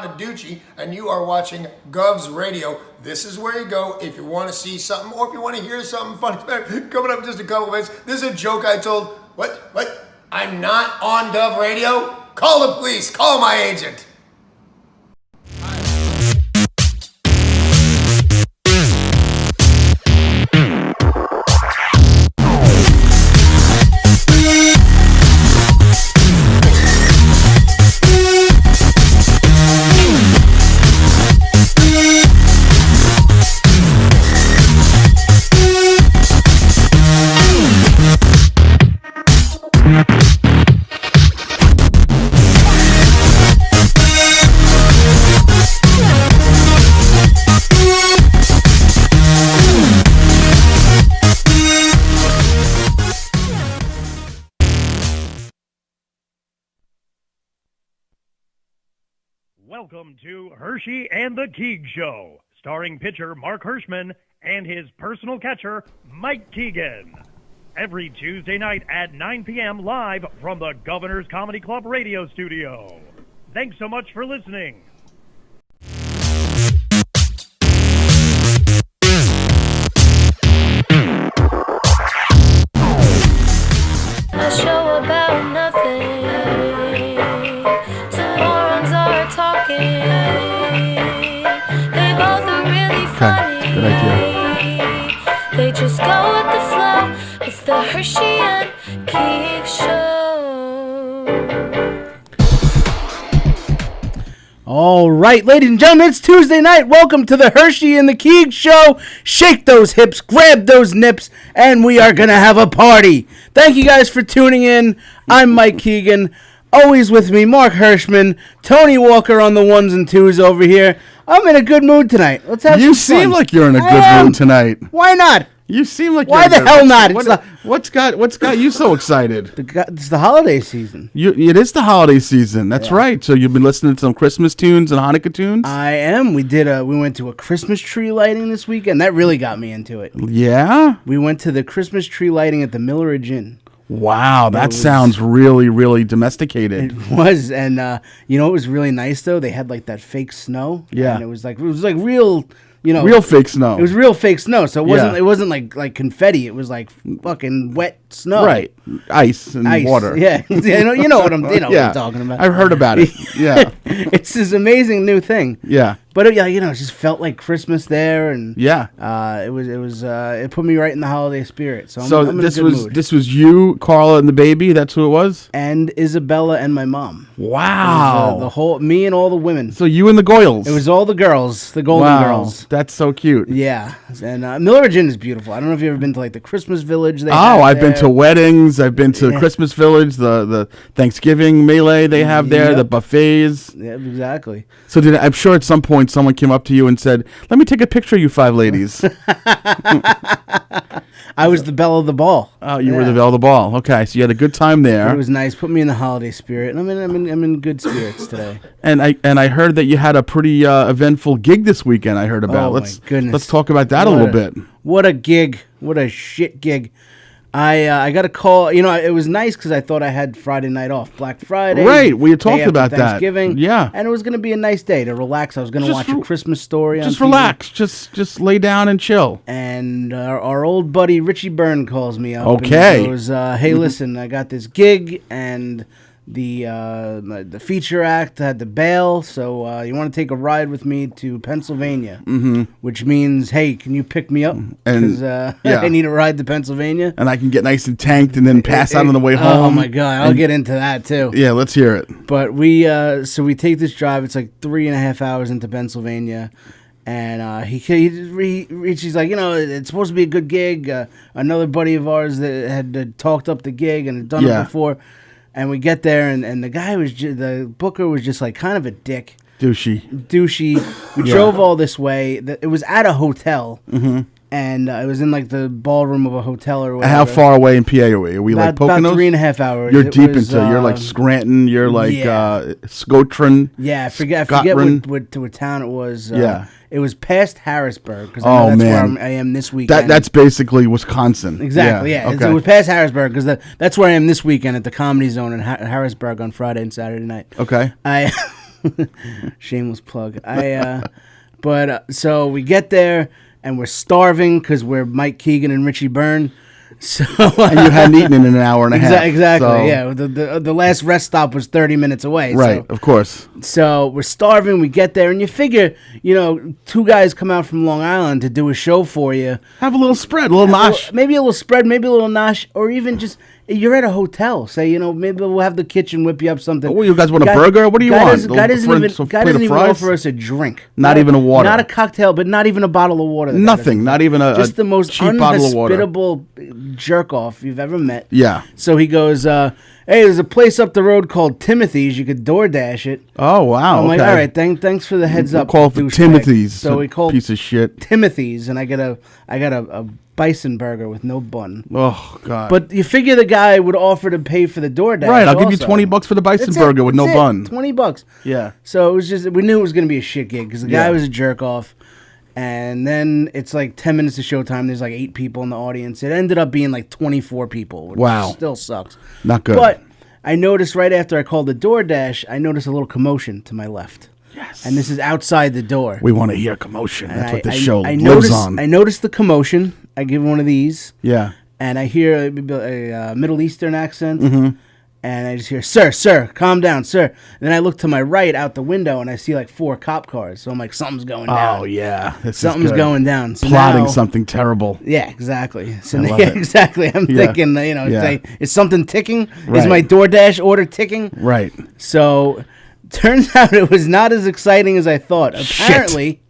Bonaducci, and you are watching Govs Radio. This is where you go if you want to see something or if you want to hear something funny. Coming up in just a couple of minutes, this is a joke I told. What? I'm not on Gov Radio? Call the police. Call my agent. Welcome to Herschy and the Keegs Show, starring pitcher Mark Hirschman and his personal catcher, Mike Keegan. Every Tuesday night at 9 p.m. live from the Governor's Comedy Club radio studio. Thanks so much for listening. A show about nothing. Talking. They both are really funny. Good idea. They just go with the flow. It's the Hershey and Keegs Show. All right, ladies and gentlemen, it's Tuesday night. Welcome to the Hershey and the Keegs Show. Shake those hips, grab those nips, and we are going to have a party. Thank you guys for tuning in. I'm Mike Keegan. Always with me, Mark Hirschman, Tony Walker on the ones and twos over here. I'm in a good mood tonight. Let's have some fun. You seem like you're in a good mood tonight. Why not? You seem like Why the hell not? What's got you so excited? It's the holiday season. It is the holiday season. That's right. So you've been listening to some Christmas tunes and Hanukkah tunes? I am. We went to a Christmas tree lighting this weekend. That really got me into it. Yeah? We went to the Christmas tree lighting at the Milleridge Inn. Wow, that sounds really, really domesticated. It was, and it was really nice though. They had like that fake snow. Yeah, and it was like real, real fake snow. It was real fake snow, so it wasn't like confetti. It was like fucking wet snow. Right, ice and water. Yeah, you know what I'm talking about. I've heard about it. Yeah, it's this amazing new thing. Yeah. But it just felt like Christmas there, and it put me right in the holiday spirit. So I'm in a good mood. This was you, Carla, and the baby. That's who it was. And Isabella and my mom. Wow, the whole me and all the women. So you and the Goyles. It was all the girls, the Golden Girls. That's so cute. Yeah, and Milleridge Inn is beautiful. I don't know if you've ever been to like the Christmas Village. I've been to weddings. I've been to the Christmas Village, the Thanksgiving melee they have there, the buffets. Yeah, exactly. So I'm sure at some point someone came up to you and said, "Let me take a picture of you five ladies." I was the belle of the ball. Oh, you were the belle of the ball. Okay, so you had a good time there. It was nice. Put me in the holiday spirit, and I'm in good spirits today. And I heard that you had a pretty eventful gig this weekend. I heard about. Oh my goodness! Let's talk about that a little bit. What a gig! What a shit gig! I got a call. It was nice because I thought I had Friday night off, Black Friday. Right, we had talked about Thanksgiving. that. Yeah, and it was going to be a nice day to relax. I was going to watch A Christmas Story. Just relax, just lay down and chill. And our old buddy Richie Byrne calls me up. Okay, and goes, "Hey, listen, I got this gig and the feature act had to bail, so you want to take a ride with me to Pennsylvania?" Which means, hey, can you pick me up? Because I need a ride to Pennsylvania, and I can get nice and tanked and then pass out on the way home. Oh my god, I'll get into that too. Yeah, let's hear it. But we take this drive. It's like 3.5 hours into Pennsylvania. And he's like, it's supposed to be a good gig. Another buddy of ours that had talked up the gig and had done it before. And we get there, and the guy the booker was just like kind of a dick. Douchey. We drove all this way. It was at a hotel, and it was in like the ballroom of a hotel or whatever. How far away in PA are we? Are we like Poconos? About 3.5 hours. You're deep into you're like Scranton. You're like Scotron. Yeah, I forget what town it was. It was past Harrisburg because I know that's where I am this weekend. That's basically Wisconsin. Exactly. Yeah. Okay. It was past Harrisburg because that's where I am this weekend at the Comedy Zone in Harrisburg on Friday and Saturday night. Okay. Shameless plug. So we get there and we're starving because we're Mike Keegan and Richie Byrne. So And you hadn't eaten in an hour and a half. Exactly. So. Yeah. The last rest stop was 30 minutes away. Right. Of course. So we're starving. We get there, and you figure, two guys come out from Long Island to do a show for you. Have a little spread, a little nosh. Maybe a little spread, maybe a little nosh, or even just you're at a hotel. Say, maybe we'll have the kitchen whip you up something. Oh, you guys want a burger? What do you want? Guy doesn't even offer us a drink. Not even a water. Not a cocktail, but not even a bottle of water. Nothing. Not even just the most cheap bottle of water. unhospitable jerk off you've ever met. Yeah. So he goes, hey, there's a place up the road called Timothy's. You could DoorDash it. Oh, wow. I'm okay. like, all right, thanks for the heads up. Call for Timothy's. So we called piece of shit. Timothy's, and I got a bison burger with no bun. Oh, God. But you figure the guy would offer to pay for the DoorDash. Right, I'll give you also. $20 for the bison burger with no bun. $20. Yeah. So it was just, we knew it was going to be a shit gig because the guy Yeah. was a jerk off. And then it's like 10 minutes of showtime. There's like 8 people in the audience. It ended up being like 24 people, which Wow. still sucks. Not good. But I noticed right after I called the DoorDash, I noticed a little commotion to my left. Yes. And this is outside the door. We want to hear commotion. And That's what this I show lives noticed, on. I noticed the commotion. I give him one of these. Yeah. And I hear a Middle Eastern accent. Mm-hmm. And I just hear, sir, calm down, sir. And then I look to my right out the window, and I see like 4 cop cars. So I'm like, something's going down. Oh, yeah. Something's going down. So Plotting now, something terrible. Yeah, exactly. So I love yeah, it. exactly. I'm Yeah. thinking, Yeah. is something ticking? Is Right. my DoorDash order ticking? Right. So turns out it was not as exciting as I thought. Shit. Apparently,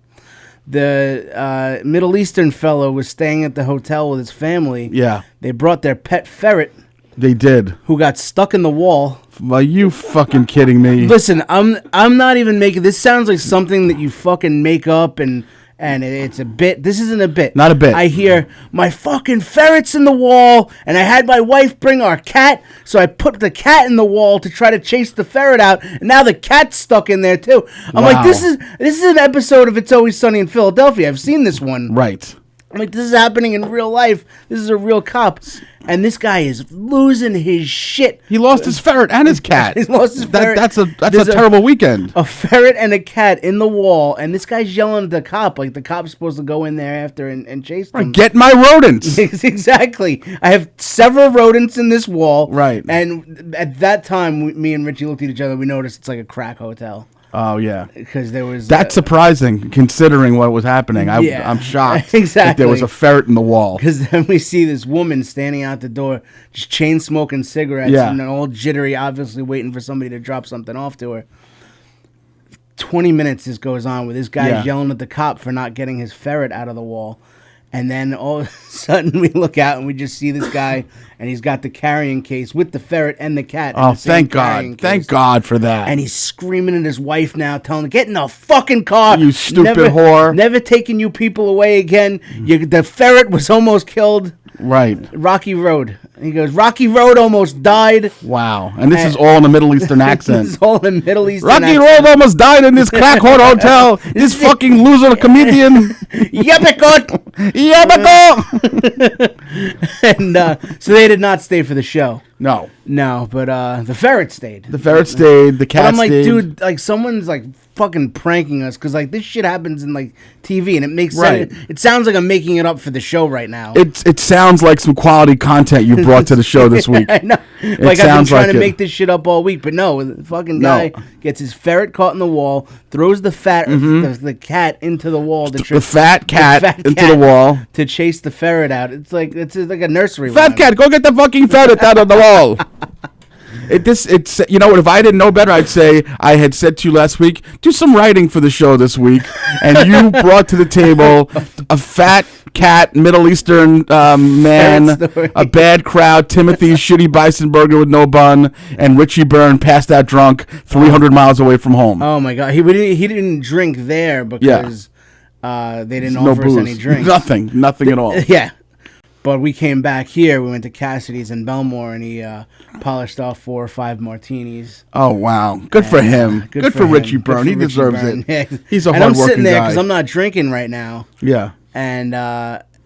the Middle Eastern fellow was staying at the hotel with his family. Yeah. They brought their pet ferret, They did. who got stuck in the wall. Are you fucking kidding me? Listen, I'm not even making this. Sounds like something that you fucking make up and it's a bit. This isn't a bit. Not a bit. I hear my fucking ferret's in the wall, and I had my wife bring our cat, so I put the cat in the wall to try to chase the ferret out, and now the cat's stuck in there too. I'm like, Wow. this is an episode of It's Always Sunny in Philadelphia. I've seen this one. Right. I'm like, this is happening in real life. This is a real cop. And this guy is losing his shit. He lost his ferret and his cat. He's lost his ferret. That's a There's terrible weekend. A ferret and a cat in the wall, and this guy's yelling at the cop. Like, the cop's supposed to go in there after and chase them. Get my rodents. Exactly. I have several rodents in this wall. Right. And at that time, me and Richie looked at each other. We noticed it's like a crack hotel. Oh, yeah. Because there was... That's surprising, considering what was happening. Yeah. I'm shocked Exactly. that there was a ferret in the wall. Because then we see this woman standing out the door, just chain smoking cigarettes, Yeah. and all jittery, obviously waiting for somebody to drop something off to her. 20 minutes this goes on with this guy Yeah. yelling at the cop for not getting his ferret out of the wall. And then all of a sudden we look out and we just see this guy, and he's got the carrying case with the ferret and the cat. in Oh, the same thank carrying God. Thank case. God for that. And he's screaming at his wife now, telling her, get in the fucking car. You stupid whore. Never taking you people away again. The ferret was almost killed. Right. Rocky Road. And he goes, Rocky Road almost died. Wow. And this is all in a Middle Eastern accent. This is all in Middle Eastern Rocky accent. Road almost died in this crack whore hotel. This fucking loser comedian. Yabakot! Yabako! And so they did not stay for the show. No. No, but the ferret stayed. The ferret stayed. The But cat I'm like, stayed. dude, like someone's like fucking pranking us because like this shit happens in like TV and it makes Right. sense. It sounds like I'm making it up for the show right now. It sounds like some quality content you brought to the show this week. I know. Like I've been sounds trying like to it. make this shit up all week, but no, the fucking No. guy gets his ferret caught in the wall, throws the the cat into the wall, The fat cat fat into cat the wall. to chase the ferret out. It's like a nursery Fat rhyme. cat, go get the fucking ferret out of the wall. It's you know what? If I didn't know better, I'd say I had said to you last week, do some writing for the show this week, and you brought to the table a fat cat, Middle Eastern man, Ferret story. a bad crowd, Timothy's shitty bison burger with no bun, and Richie Byrne passed out drunk 300 miles away from home. Oh my god, he didn't drink there because they didn't No offer us booze, any drinks. nothing at all. Yeah. But we came back here. We went to Cassidy's in Belmore, and he polished off 4 or 5 martinis. Oh wow, good for him. Good for him. Richie Good Byrne. for He Richie deserves Byrne. it. Yeah. He's a and I'm hardworking sitting there guy. because I'm not drinking right now. Yeah. And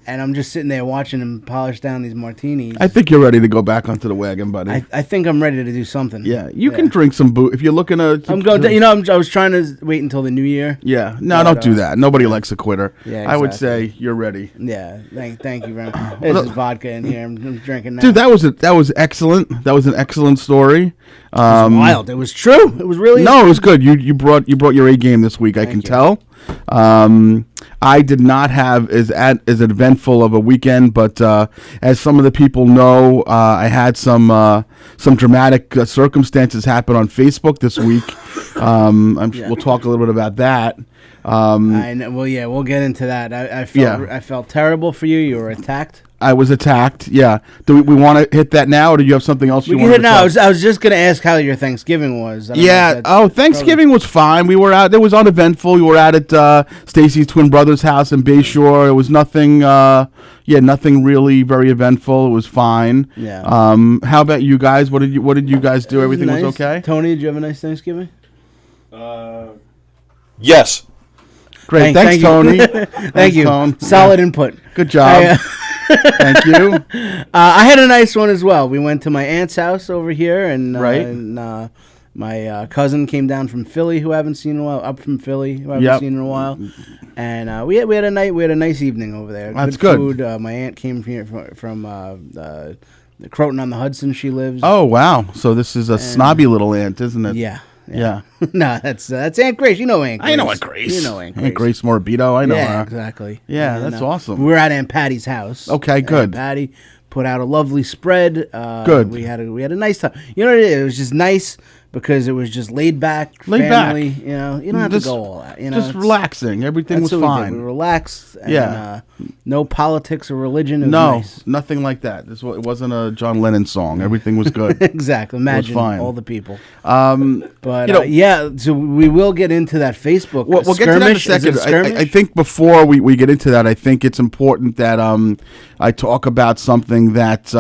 and I'm just sitting there watching him polish down these martinis. I think you're ready to go back onto the wagon, buddy. I think I'm ready to do something. Yeah, you can drink some booze if you're looking to. I'm going. I was trying to wait until the new year. Yeah, no, don't do that. Nobody likes a quitter. Yeah, I would exactly. say you're ready. Yeah, thank you very much. There's vodka in here. I'm drinking now. Dude, that was excellent. That was an excellent story. It was wild. It was true. It was really. No, it was good. You brought your A game this week. I can tell. I did not have as eventful of a weekend, but as some of the people know, I had some dramatic circumstances happen on Facebook this week. We'll talk a little bit about that. I know, well, yeah, we'll get into that. I felt terrible for you. You were attacked. I was attacked. Yeah. Do we want to hit that now, or do you have something else you want to hit now? I was just going to ask how your Thanksgiving was. Yeah. Oh, Thanksgiving was fine. We were out. It was uneventful. We were out at Stacy's twin brother's house in Bayshore. It was nothing. Nothing really very eventful. It was fine. Yeah. How about you guys? What did you guys do? Everything was okay. Tony, did you have a nice Thanksgiving? Yes. Great. Thanks, Tony. Thank you. Tony. Solid input. Good job. Thank you. I had a nice one as well. We went to my aunt's house over here, and my cousin came down from Philly, who I haven't seen in a while. Up from Philly, who I haven't seen in a while. And we had a nice evening over there. That's good. Food. My aunt came here from Croton on the Hudson. She lives. Oh wow! So this is a snobby little aunt, isn't it? Yeah. Yeah. No, that's Aunt Grace. You know Aunt Grace. I know Aunt Grace. You know Aunt Grace. Aunt Grace Morbido. I know her. Exactly. Yeah, that's awesome. We were at Aunt Patty's house. Okay, good. Aunt Patty put out a lovely spread. Good. We had a nice time. You know what it is? It was just nice because it was just laid back family. You know, you don't have to go all out. You know, just relaxing. Everything was fine. We relaxed. And, no politics or religion. It was nice. Nothing like that. It wasn't a John Lennon song. Everything was good. Exactly. Imagine fine. all the people. But so we will get into that Facebook. We'll get to that in a second. I think before we get into that, I think it's important that I talk about something that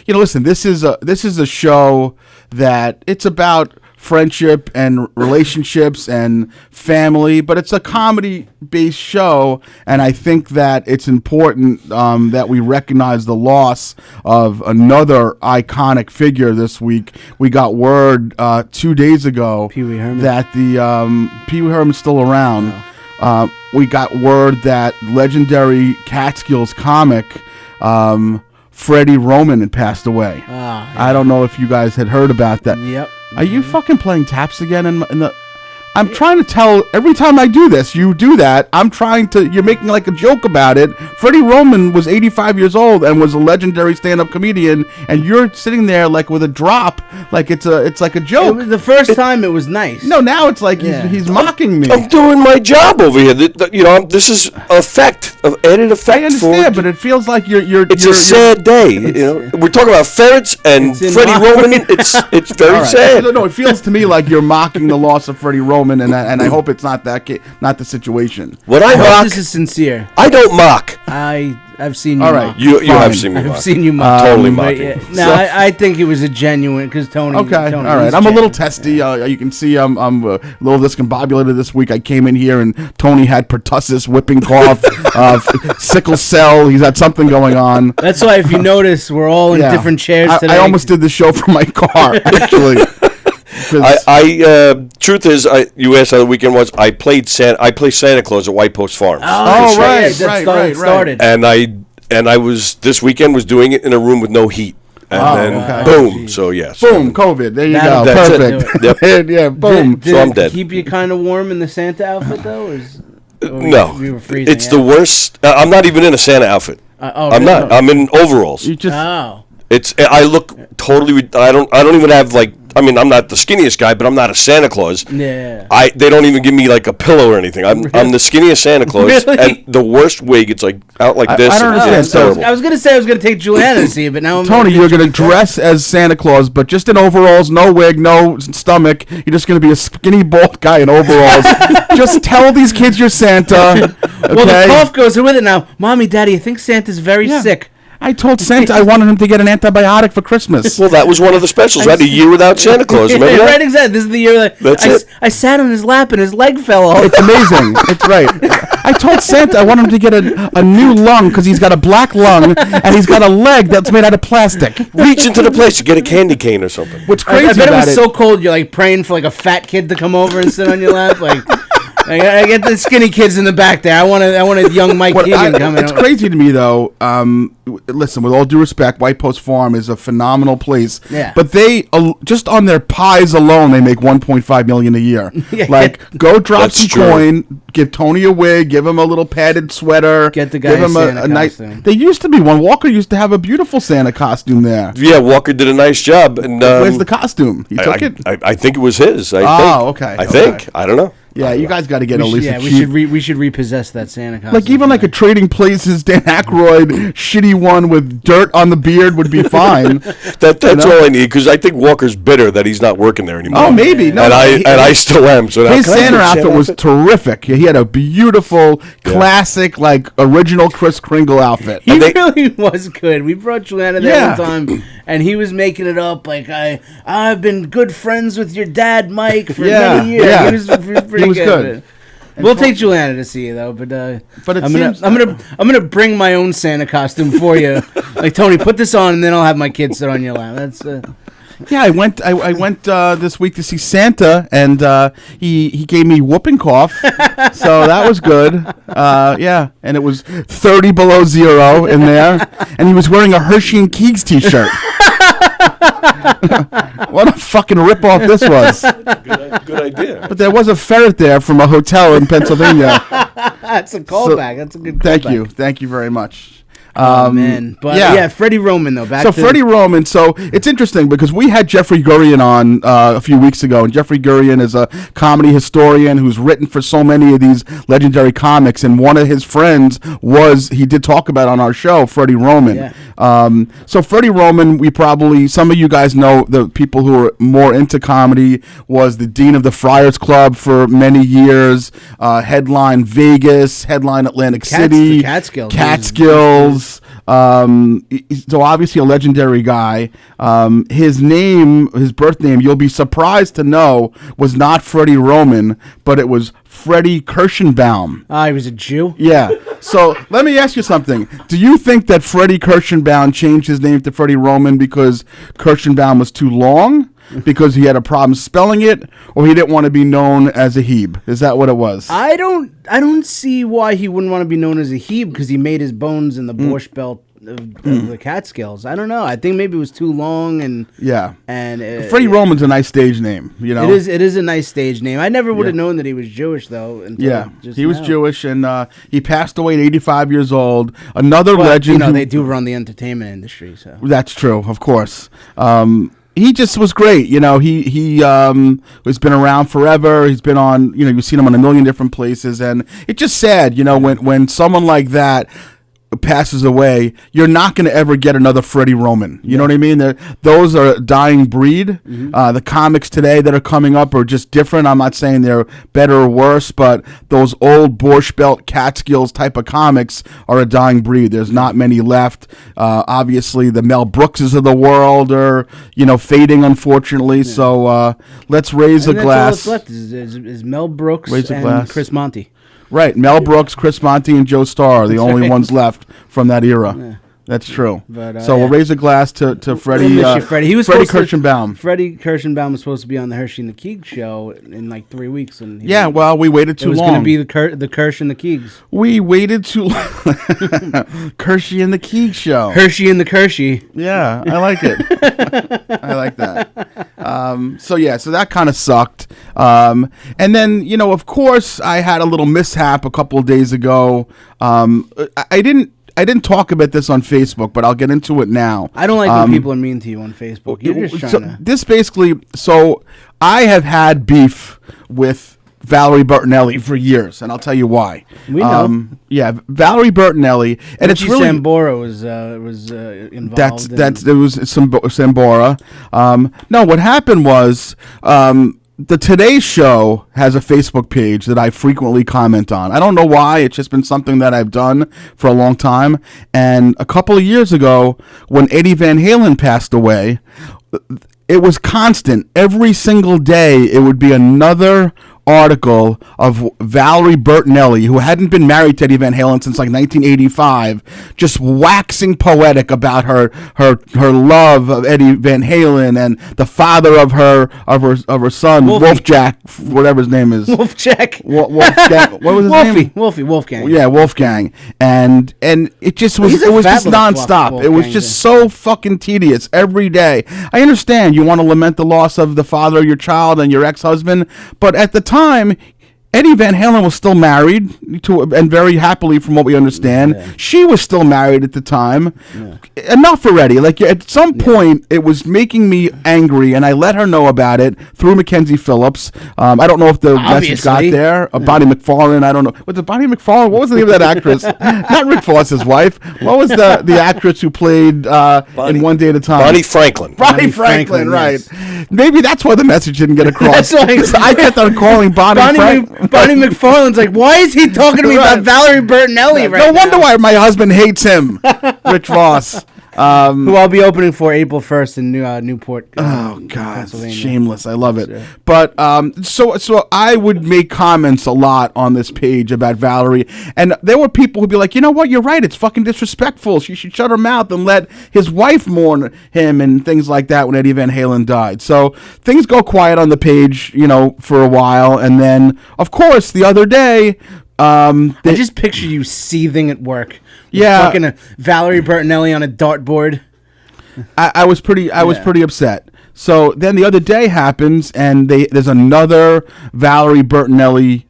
listen. This is a show that it's about friendship and relationships and family, but it's a comedy-based show, and I think that it's important that we recognize the loss of another iconic figure this week. We got word 2 days ago that the Pee Wee Herman's still around. We got word that legendary Catskills comic Freddie Roman had passed away. I don't know if you guys had heard about that. Yep. Are you fucking playing taps again in the... I'm trying to tell, every time I do this, you do that. You're making like a joke about it. Freddie Roman was 85 years old and was a legendary stand-up comedian, and you're sitting there like with a drop, like it's like a joke. The first time it was nice. No, now it's like he's mocking me. I'm doing my job over here. This is added effect. I understand, but it feels like you're. It's a sad day. We're talking about ferrets and Freddie Roman. It's very sad. No, it feels to me like you're mocking the loss of Freddie Roman. And I hope it's not not the situation. What I mock, this is sincere. I don't mock. I've seen you. All right, mock. You have seen me. I've mock. seen you mock. Totally mocking. No, I think it was a genuine because Tony. Okay, Tony, all right. I'm a little testy. You can see I'm a little discombobulated this week. I came in here and Tony had pertussis, whipping cough, sickle cell. He's had something going on. That's why if you notice, we're all in different chairs today. I almost did the show from my car actually. Truth is, you asked how the weekend was. I play Santa Claus at White Post Farms. Oh, right. That started. And I was this weekend was doing it in a room with no heat. And boom. So yes. Boom. COVID. There you go. That's Perfect. Yep. Yeah. Boom. Did so I'm dead. Keep you kind of warm in the Santa outfit though? No. We were freezing. It's the worst. I'm not even in a Santa outfit. I'm not. I'm in overalls. You just. I look totally. I don't even have like. I mean, I'm not the skinniest guy, but I'm not a Santa Claus. Yeah. They don't even give me like a pillow or anything. I'm the skinniest Santa Claus, and the worst wig. It's like out like this. I don't understand. It's terrible. I was gonna say I was gonna take Juliana to see it, but now Tony, you're gonna dress as Santa Claus, but just in overalls, no wig, no stomach. You're just gonna be a skinny bald guy in overalls. Just tell these kids you're Santa. Okay? Well, the cough goes with it now. Mommy, Daddy, I think Santa's very sick. I told Santa I wanted him to get an antibiotic for Christmas. Well, that was one of the specials, right? A year without Santa Claus. Remember that? Right, exactly. This is the year that That's it. I sat on his lap and his leg fell off. It's amazing. It's right. I told Santa I want him to get a new lung because he's got a black lung and he's got a leg that's made out of plastic. Reach into the place to get a candy cane or something. What's crazy I bet it about was so cold. You're like praying for like a fat kid to come over and sit on your lap. Like I get the skinny kids in the back there. I want a young Mike Keegan coming. It's crazy to me though. Listen, with all due respect, White Post Farm is a phenomenal place. Yeah. But they just on their pies alone, they make $1.5 million a year. Yeah. Like, go drop That's some true. coin, give Tony a wig, give him a little padded sweater. Get the guy give him a Santa nice. costume. They used to be one. Walker used to have a beautiful Santa costume there. Yeah, Walker did a nice job. And Where's the costume? He took it. I think it was his. Okay. I think. I don't know. Yeah, you guys got to get at least a We should repossess that Santa costume. like even like a Trading Places Dan Aykroyd shitty one with dirt on the beard would be fine. That's all I need because I think Walker's bitter that he's not working there anymore. Oh, maybe. No, and I still am. So his can I Santa get a outfit was terrific. He had a beautiful, classic, like original Kris Kringle outfit. He really was good. We brought Joanna there Yeah. one time, and he was making it up like I've been good friends with your dad, Mike, for many years. Yeah. He was pretty He was good. We'll take Joanna to see you though, but it I'm seems gonna bring my own Santa costume for you. Like Tony, put this on, and then I'll have my kids sit on your lap. That's yeah. I went this week to see Santa, and he gave me whooping cough, so that was good. Yeah, and it was 30 below zero in there, and he was wearing a Hershey and Keegs t-shirt. What a fucking ripoff this was. Good idea. But there was a ferret there from a hotel in Pennsylvania. that's a callback. That's a good callback. Thank you very much. Oh man, but yeah, Freddie Roman though. Freddie Roman. So it's interesting because we had Jeffrey Gurian on a few weeks ago, and Jeffrey Gurian is a comedy historian who's written for so many of these legendary comics. And one of his friends he did talk about on our show, Freddie Roman. Yeah. So Freddie Roman, some of you guys know, the people who are more into comedy, was the dean of the Friars Club for many years. Headline Vegas, headline Atlantic City, the Catskills. So obviously a legendary guy. His birth name, you'll be surprised to know, was not Freddie Roman, but it was Freddie Kirschenbaum. He was a Jew. Yeah. So let me ask you something. Do you think that Freddie Kirschenbaum changed his name to Freddie Roman because Kirschenbaum was too long? Because he had a problem spelling it, or he didn't want to be known as a Hebe? Is that what it was? I don't see why he wouldn't want to be known as a Hebe because he made his bones in the Borscht Belt of the Catskills. I don't know. I think maybe it was too long and Freddie Roman's a nice stage name. You know, it is a nice stage name. I never would have known that he was Jewish though. Until he was Jewish, and he passed away at 85 years old. Another legend. You know, they do run the entertainment industry, so that's true, of course. He just was great. You know, he has been around forever. He's been on, you've seen him on a million different places, and it's just sad, when someone like that passes away, you're not going to ever get another Freddie Roman. You know what I mean? Those are a dying breed. Mm-hmm. The comics today that are coming up are just different. I'm not saying they're better or worse, but those old Borscht Belt Catskills type of comics are a dying breed. There's not many left. Obviously, the Mel Brookses of the world are, fading, unfortunately. Yeah. So let's raise a glass. All that's left is Mel Brooks and Chris Monty. Right, Mel Brooks, Chris Monty, and Joe Starr are the only ones left from that era. Yeah. That's true. But, so we'll raise a glass to Freddie. Freddie. He was Freddie Kirschenbaum. Freddie Kirschenbaum was supposed to be on the Herschy and the Keegs show in like 3 weeks, and we waited too long. It was going to be the Kirsch and the Keegs. We waited too long. Herschy and the Keegs show. Hershey and the Kershey. Yeah, I like it. I like that. So that kind of sucked. And then of course, I had a little mishap a couple of days ago. I didn't talk about this on Facebook, but I'll get into it now. I don't like when people are mean to you on Facebook. You're just trying to... I have had beef with Valerie Bertinelli for years, and I'll tell you why. We know. Valerie Bertinelli, and Richie it's really Sambora was involved. It was Sambora. No, what happened was the Today Show has a Facebook page that I frequently comment on. I don't know why. It's just been something that I've done for a long time. And a couple of years ago, when Eddie Van Halen passed away, it was constant. Every single day, it would be another article of Valerie Bertinelli, who hadn't been married to Eddie Van Halen since like 1985, just waxing poetic about her love of Eddie Van Halen and the father of her son, Wolfjack, whatever his name is. Wolfjack. Wolfgang. What was his name? Wolfgang. Yeah, Wolfgang. And it just was just nonstop. It was just so fucking tedious every day. I understand you want to lament the loss of the father of your child and your ex-husband, but at the time, Eddie Van Halen was still married to, and very happily, from what we understand. Yeah. She was still married at the time. Yeah. Enough already. Like at some point, it was making me angry, and I let her know about it through Mackenzie Phillips. I don't know if the message got there. Bonnie McFarlane. I don't know. Was it Bonnie McFarlane? What was the name of that actress? Not Rick Foss's wife. What was the actress who played in One Day at a Time? Bonnie Franklin. Bonnie Franklin, right? Yes. Maybe that's why the message didn't get across. I kept on calling Bonnie Franklin. Bonnie McFarlane's like, why is he talking to me about Valerie Bertinelli right now? No wonder why my husband hates him, Rich Voss. Who I'll be opening for April 1st in Newport. Oh God, shameless! I love it. Sure. But so I would make comments a lot on this page about Valerie, and there were people who'd be like, you know what, you're right. It's fucking disrespectful. She should shut her mouth and let his wife mourn him and things like that when Eddie Van Halen died. So things go quiet on the page, for a while, and then of course the other day. I just picture you seething at work. Yeah, fucking Valerie Bertinelli on a dartboard. I was pretty upset. So then the other day happens, and there's another Valerie Bertinelli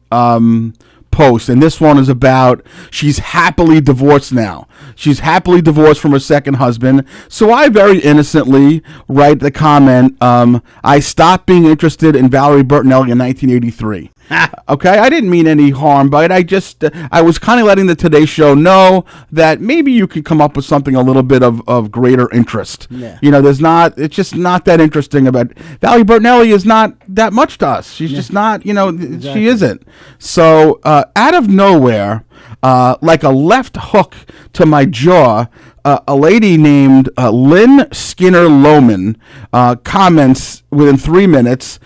post, and this one is about she's happily divorced now. She's happily divorced from her second husband. So I very innocently write the comment, I stopped being interested in Valerie Bertinelli in 1983. Okay, I didn't mean any harm by it. I was kind of letting the Today Show know that maybe you could come up with something a little bit of greater interest. Yeah. It's just not that interesting about Valerie Bertinelli is not that much to us. She's just not, exactly. She isn't. So out of nowhere, like a left hook to my jaw, a lady named Lynn Skinner Lohman comments within 3 minutes,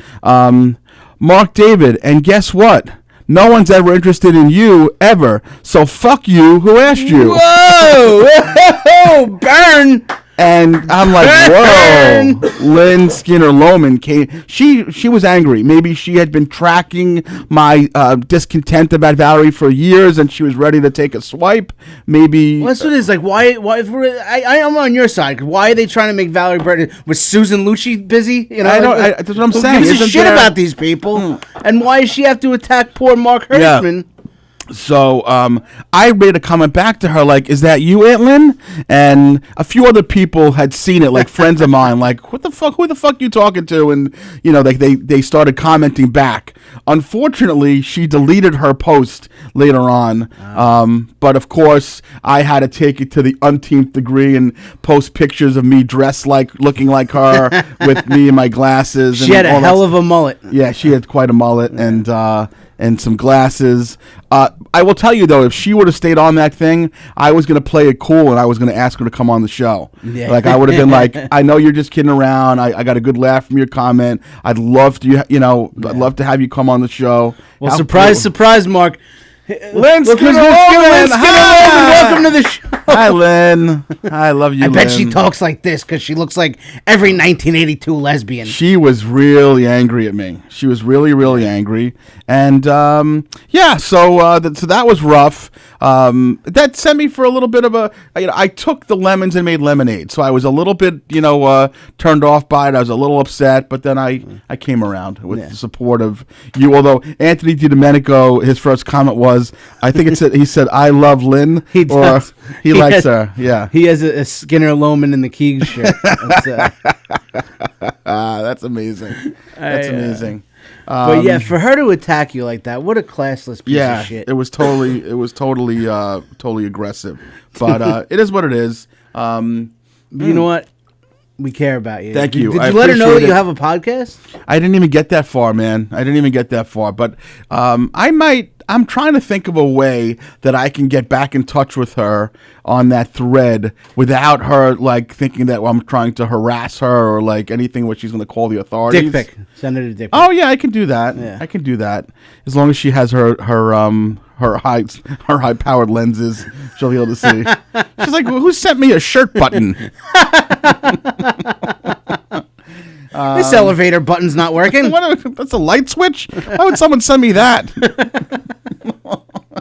Mark David, and guess what? No one's ever interested in you, ever. So fuck you, who asked you? Whoa! Whoa! Burn! And I'm like, whoa. Lynn Skinner Lohman came. She was angry. Maybe she had been tracking my discontent about Valerie for years, and she was ready to take a swipe. Maybe. Well, that's what it is. Like, why? I'm on your side. Why are they trying to make Valerie Bertinelli? Was Susan Lucci busy? That's what I'm saying. Who gives a shit about these people? And why does she have to attack poor Mark Herschman? Yeah. So I made a comment back to her like, is that you, Aunt Lynn? And a few other people had seen it, like friends of mine, like, what the fuck, who the fuck you talking to? And, like they started commenting back. Unfortunately, she deleted her post later on. But of course, I had to take it to the umpteenth degree and post pictures of me dressed looking like her with me and my glasses. She had a hell of a mullet. Yeah, she had quite a mullet and some glasses. I will tell you, though, if she would have stayed on that thing, I was going to play it cool, and I was going to ask her to come on the show. Yeah. Like, I would have been like, I know you're just kidding around. I got a good laugh from your comment. I'd love to, I'd love to have you come on the show. Well, surprise, Mark. Lynn Skinner Lohman, welcome to the show. Hi, Lynn. I love you, I bet she talks like this because she looks like every 1982 lesbian. She was really angry at me. She was really, really angry. And, so that was rough. That sent me for a little bit of a, I took the lemons and made lemonade. So I was a little bit, turned off by it. I was a little upset, but then I came around with the support of you. Although Anthony DiDomenico, his first comment was, I think he said, I love Lynn. He does. He likes her. Yeah. He has a Skinner Lohman in the Keegs shirt. That's amazing. That's amazing. But yeah, for her to attack you like that, what a classless piece of shit. It was totally aggressive. But it is what it is. You know what? We care about you. Thank you. Did I you let her know that appreciate you it. have a podcast? I didn't even get that far, man. I didn't even get that far. But I'm trying to think of a way that I can get back in touch with her on that thread without her like thinking that I'm trying to harass her or like anything where she's going to call the authorities. Dick pic. Send her a dick pic. Oh yeah, I can do that. Yeah. I can do that as long as she has her high powered lenses. She'll be able to see. She's like, well, who sent me a shirt button? This elevator button's not working. That's a light switch. Why would someone send me that?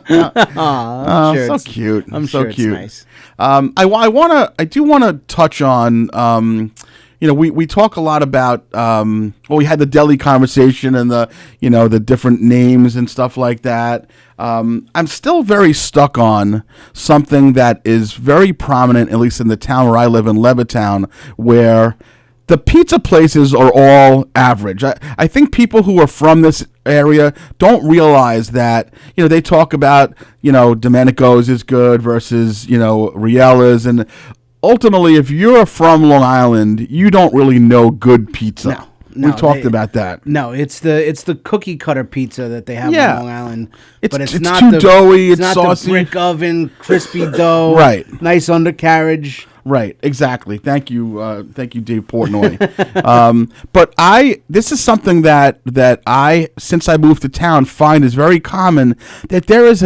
Aw, I'm sure So it's- cute. I'm so sure it's cute. nice. I do want to touch on. We talk a lot about. We had the deli conversation and the different names and stuff like that. I'm still very stuck on something that is very prominent, at least in the town where I live in Levittown, where the pizza places are all average. I think people who are from this area don't realize that, they talk about, Domenico's is good versus, Riella's. And ultimately, if you're from Long Island, you don't really know good pizza. No, we talked about that. No, it's the cookie cutter pizza that they have Yeah. on Long Island. It's- But it's it's not too doughy, It's it's not saucy. the brick oven, crispy dough. Right. Nice undercarriage. Right, exactly. Thank you, Dave Portnoy. But this is something that I, since I moved to town, find is very common. That there is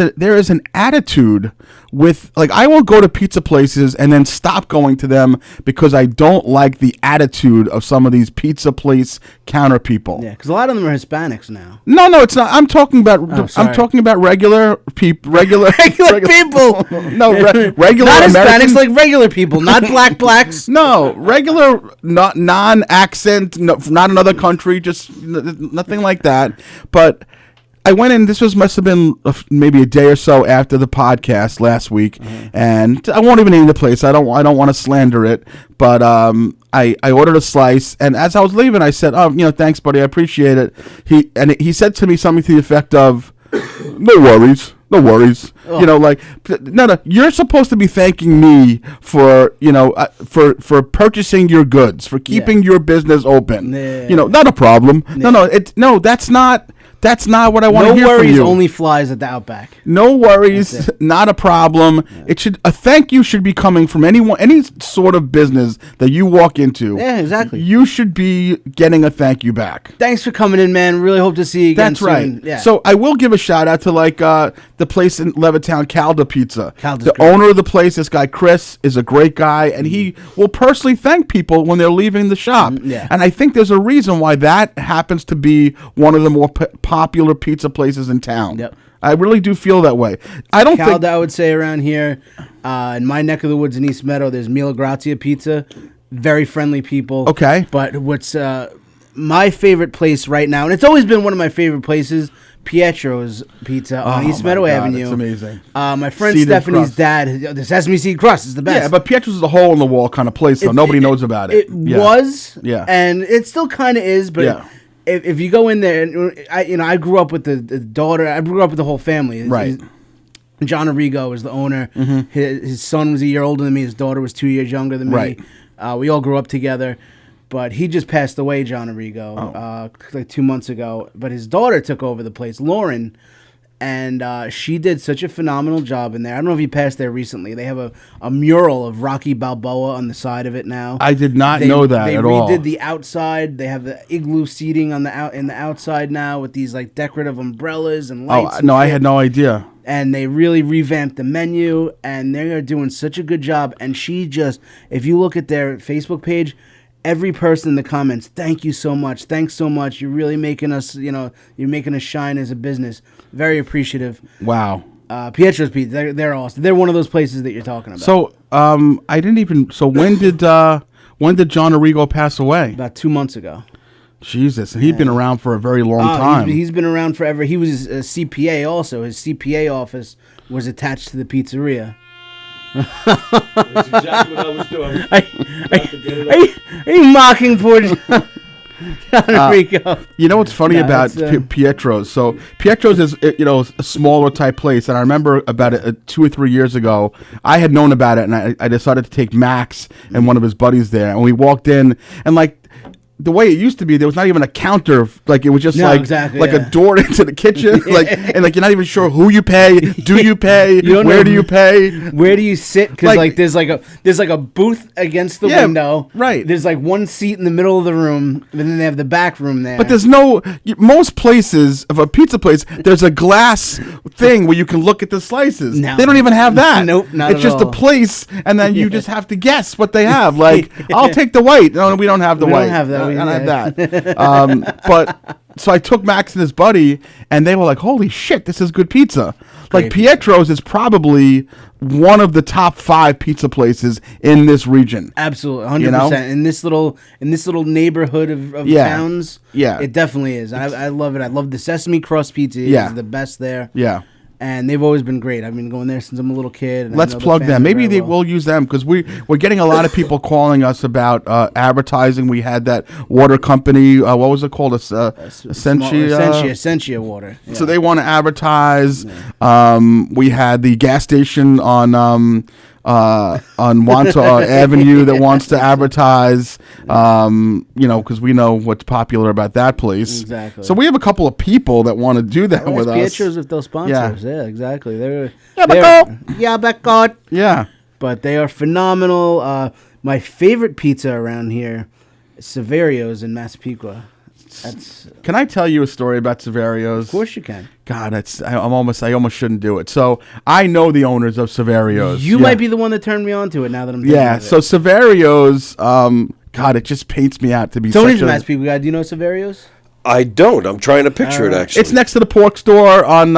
an attitude with, like, I will go to pizza places and then stop going to them because I don't like the attitude of some of these pizza place counter people. Yeah, because a lot of them are Hispanics now. No, it's not. I'm talking about. sorry. I'm talking about regular people. Regular people. No, regular Not Americans. Hispanics, like regular people, not blacks. No, regular, not non-accent, no, not another country, just nothing like that. But I went in. Must have been maybe a day or so after the podcast last week, and I won't even name the place. I don't want to slander it, but I ordered a slice, and as I was leaving, I said, thanks, buddy, I appreciate it. He said to me something to the effect of, no worries. No, you're supposed to be thanking me for, for purchasing your goods, for keeping your business open. Yeah. Not a problem. No, that's not what I want to No hear from worries, you. only flies at the Outback. No worries, That's it. not a problem. Yeah. A thank you should be coming from any sort of business that you walk into. Yeah, exactly. You should be getting a thank you back. Thanks for coming in, man. Really hope to see you again That's right. soon. Yeah. So I will give a shout out to the place in Levittown, Calda Pizza. Calda's the great. owner of the place, this guy Chris, is a great guy, and he will personally thank people when they're leaving the shop. Yeah. And I think there's a reason why that happens to be one of the more popular pizza places in town. Yep. I really do feel that way. I don't think. Calda, I would say around here, in my neck of the woods in East Meadow, there's Mila Grazia Pizza. Very friendly people. Okay. But what's my favorite place right now, and it's always been one of my favorite places, Pietro's Pizza on East my Meadow God, Avenue. it's amazing. My friend Seeded Stephanie's crust. dad, the sesame seed crust is the best. Yeah, but Pietro's is a hole in the wall kind of place, so nobody knows about it. It Yeah. was, Yeah. and it still kind of is. But Yeah. if you go in there, and I grew up with the daughter. I grew up with the whole family. Right. John Arrigo was the owner. His son was a year older than me. His daughter was 2 years younger than me. Right. We all grew up together. But he just passed away, John Arrigo, like 2 months ago. But his daughter took over the place, Lauren, and she did such a phenomenal job in there. I don't know if you passed there recently. They have a mural of Rocky Balboa on the side of it now. I did not know that they at all. redid the outside. They have the igloo seating on in the outside now with these like decorative umbrellas and lights. and No, I shit. had no idea. And they really revamped the menu, and they are doing such a good job. And she just, if you look at their Facebook page, every person in the comments, thank you so much. Thanks so much. You're really making us, you're making us shine as a business. Very appreciative. Wow. Pietro's Pizza, they're awesome. They're one of those places that you're talking about. So, I didn't even. So when did John Arrigo pass away? About 2 months ago. Jesus, and he'd been around for a very long time. He's been around forever. He was a CPA also. His CPA office was attached to the pizzeria. That's exactly what I was doing. Are you mocking poor John? Rico. You know what's funny No, about it's, Pietro's? So Pietro's is a smaller type place, and I remember about 2 or 3 years ago, I had known about it, and I decided to take Max and one of his buddies there, and we walked in, and like. The way it used to be, there was not even a counter. Like it was just a door into the kitchen. And you're not even sure who you pay. Do you pay? Where do you pay? Where do you sit? Because there's a booth against the window. Right. There's like one seat in the middle of the room, and then they have the back room there. But there's most places of a pizza place. There's a glass thing where you can look at the slices. No. They don't even have that. Nope, not It's at just all. a place, and then you just have to guess what they have. Like I'll take the white. No, we don't have the We white. don't have that. I don't have that. But so I took Max and his buddy, and they were like, "Holy shit, this is good pizza!" Like Pietro's is probably one of the top 5 pizza places in this region. Absolutely, 100%. In this little neighborhood of towns, it definitely is. I love it. I love the sesame crust pizza. It's the best there. Yeah. And they've always been great. I've been going there since I'm a little kid. And Let's plug them. Maybe they will use them because we're getting a lot of people calling us about advertising. We had that water company. What was it called? Essentia water. Yeah. So they want to advertise. We had the gas station on Wanta Avenue that wants to advertise, because we know what's popular about that place. Exactly. So we have a couple of people that want to do that with us. Pietro's if they'll sponsor us. Yeah, exactly. Yeah. But they are phenomenal. My favorite pizza around here is Severio's in Massapequa. Can I tell you a story about Severio's? Of course you can. God, I almost shouldn't do it. So I know the owners of Severio's. You might be the one that turned me on to it. Now that I'm thinking of it. So Severio's, God, it just paints me out to be. Tony's Massapequa guy. Do you know Severio's? I don't. I'm trying to picture it, actually. It's next to the pork store on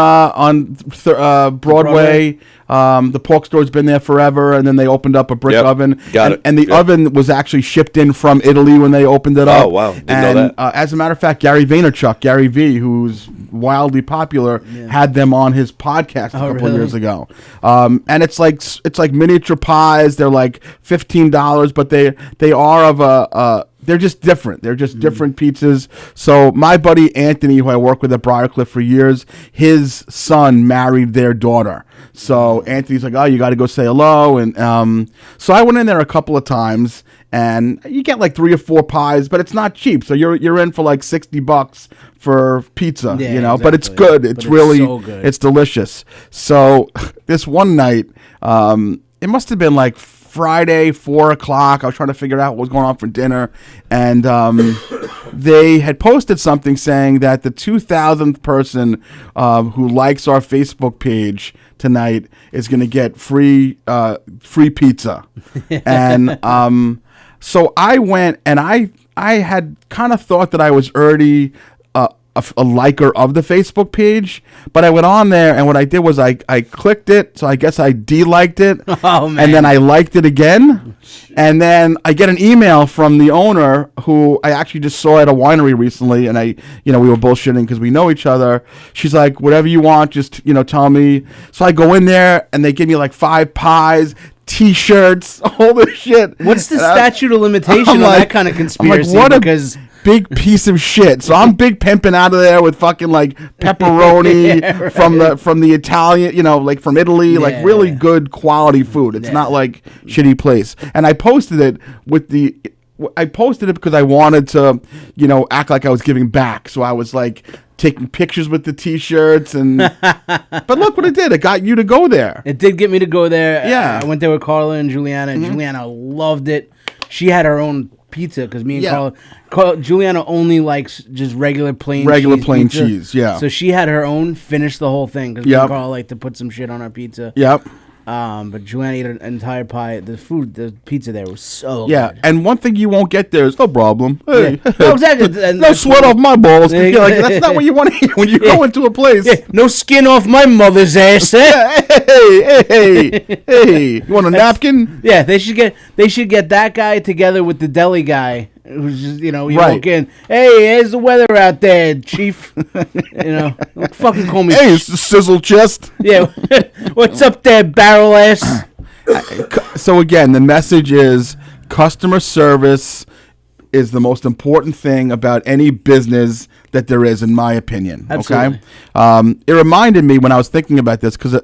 Broadway. The pork store's been there forever, and then they opened up a brick oven. And the oven was actually shipped in from Italy when they opened it up. Oh, wow. Didn't know that. As a matter of fact, Gary V, who's wildly popular, had them on his podcast a couple of years ago. And it's like miniature pies. They're like $15, but they are of a they're just different. They're just different pizzas. So my buddy Anthony, who I work with at Briarcliff for years, his son married their daughter. So Anthony's like, "Oh, you got to go say hello." And so I went in there a couple of times, and you get like 3 or 4 pies, but it's not cheap. So you're in for like $60 for pizza, But it's good. It's really so good. It's delicious. So this one night, it must have been like Friday, 4:00. I was trying to figure out what was going on for dinner, and they had posted something saying that the 2,000th person who likes our Facebook page tonight is going to get free pizza. And so I went, and I had kind of thought that I was already a liker of the Facebook page, but I went on there, and what I did was I clicked it, so I guess I de-liked it, and then I liked it again, and then I get an email from the owner who I actually just saw at a winery recently, and we were bullshitting because we know each other. She's like, "Whatever you want, just tell me." So I go in there, and they give me like 5 pies, T-shirts, all this shit. What's the statute of limitation on that kind of conspiracy? I'm like, because big piece of shit. So I'm big pimping out of there with fucking like pepperoni from the Italian, like from Italy, like really good quality food. It's not like shitty place. And I posted it because I wanted to, act like I was giving back. So I was like taking pictures with the T-shirts but look what it did. It got you to go there. It did get me to go there. Yeah. I went there with Carla and Juliana, and Juliana loved it. She had her own pizza because me and Juliana only likes just regular plain cheese. Yeah. So she had her own, finished the whole thing because me and Carla like to put some shit on our pizza. Yep. But Juliana ate an entire pie. The pizza there was so good. Yeah, and one thing you won't get there is no problem. Hey, no, exactly. No sweat off my balls. That's not what you want to hear when you go into a place. Yeah, no skin off my mother's ass. Hey. You want a napkin? Yeah, they should get that guy together with the deli guy. Who's just, you walk in, "Hey, here's the weather out there, chief." Don't fucking call me. Hey, it's the sizzle chest. Yeah, what's up there, barrel ass? So again, the message is customer service is the most important thing about any business that there is, in my opinion. Absolutely. Okay. It reminded me when I was thinking about this because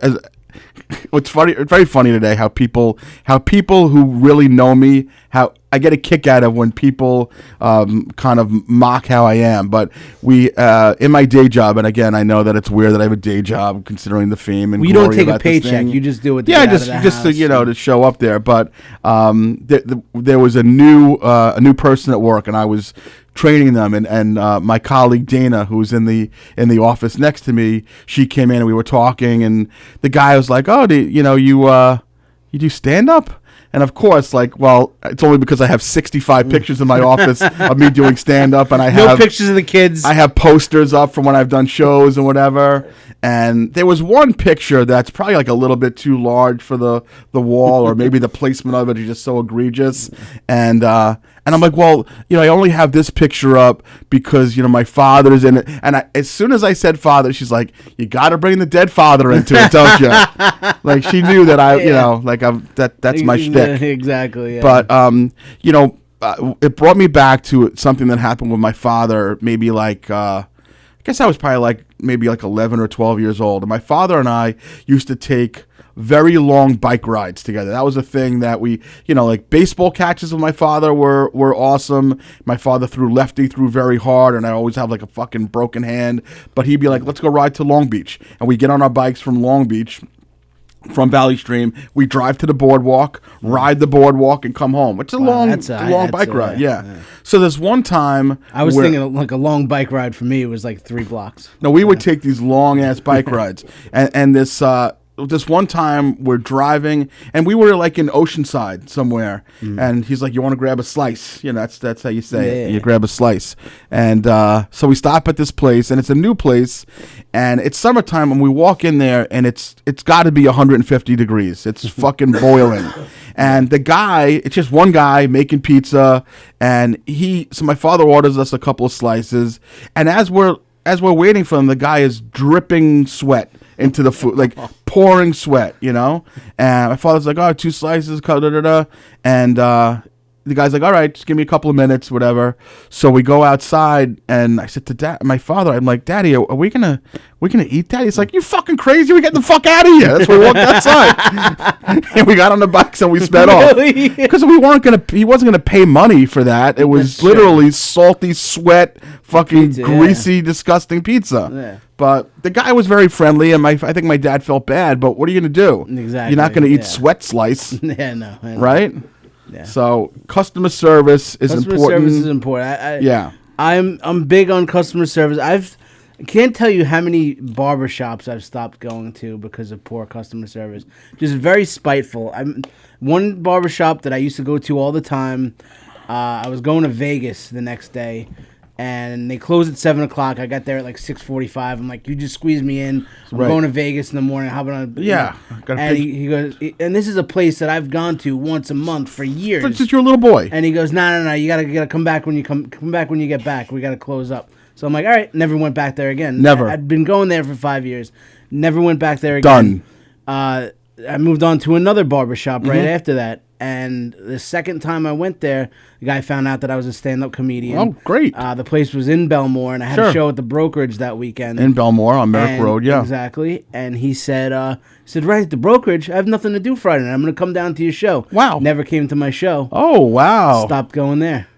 it's funny. It's very funny today how people who really know me, how I get a kick out of when people kind of mock how I am. But we in my day job, and again, I know that it's weird that I have a day job considering the fame and Well, you don't glory take a about this paycheck. thing. You just do it. To Yeah, get out of the just to, house. to show up there. But there was a new person at work, and I was training them, and my colleague Dana, who's in the office next to me, she came in and we were talking, and the guy was like, "Oh, you do stand up?" And of course, well, it's only because I have 65 pictures in my office of me doing stand up, and I No have pictures of the kids. I have posters up from when I've done shows and whatever. And there was one picture that's probably like a little bit too large for the wall, or maybe the placement of it is just so egregious. And I'm like, well, I only have this picture up because, my father's in it. And as soon as I said father, she's like, you got to bring the dead father into it, don't you? Like, she knew that that's my shtick. Exactly. Yeah. But, it brought me back to something that happened with my father, maybe I guess I was probably maybe 11 or 12 years old. And my father and I used to take very long bike rides together. That was a thing that we, baseball catches with my father were awesome. My father threw very hard, and I always have a fucking broken hand. But he'd be like, let's go ride to Long Beach. And we get on our bikes from Long Beach, from Valley Stream. We drive to the boardwalk, ride the boardwalk, and come home. It's a long bike ride. Yeah. So there's one time I was thinking a long bike ride for me. It was 3 blocks. No, we would take these long ass bike rides, and this one time we're driving, and we were in Oceanside somewhere, and he's like, "You want to grab a slice?" That's how you say it. You grab a slice, and so we stop at this place, and it's a new place, and it's summertime, and we walk in there, and it's got to be 150 degrees. It's fucking boiling, and it's just one guy making pizza, and so my father orders us a couple of slices, and as we're waiting for him, the guy is dripping sweat into the food, pouring sweat, and my father's like, "Oh, 2 slices, and the guy's like, "All right, just give me a couple of minutes, whatever." So we go outside, and I said to my father, I'm like, "Daddy, are we gonna eat that?" He's like, "You fucking crazy? We get the fuck out of here." That's why we walked outside, and we got on the bikes and we sped off because he wasn't gonna pay money for that. It was literally salty sweat, fucking pizza, greasy, disgusting pizza. Yeah. But the guy was very friendly, and I think my dad felt bad. But what are you gonna do? Exactly. You're not gonna eat sweat slice, Yeah, no. I know. right? Yeah. So customer service is important. Customer service is important. Yeah. I'm big on customer service. I can't tell you how many barbershops I've stopped going to because of poor customer service. Just very spiteful. One barbershop that I used to go to all the time. I was going to Vegas the next day, and they closed at 7 o'clock. I got there at 6:45. I'm like, "You just squeeze me in. I'm going to Vegas in the morning. How about And he goes, and this is a place that I've gone to once a month for years. Since you're a little boy. And he goes, no. You gotta come back when you come back when you get back. We gotta close up. So I'm like, all right. Never went back there again. Never. I'd been going there for 5 years. Never went back there again. Done. I moved on to another barbershop right after that. And the second time I went there, the guy found out that I was a stand-up comedian. Oh, great. The place was in Belmore, and I had a show at the brokerage that weekend. In Belmore on Merrick Road, yeah. Exactly. And he said, right at the brokerage, I have nothing to do Friday night. I'm going to come down to your show. Wow. Never came to my show. Oh, wow. Stopped going there.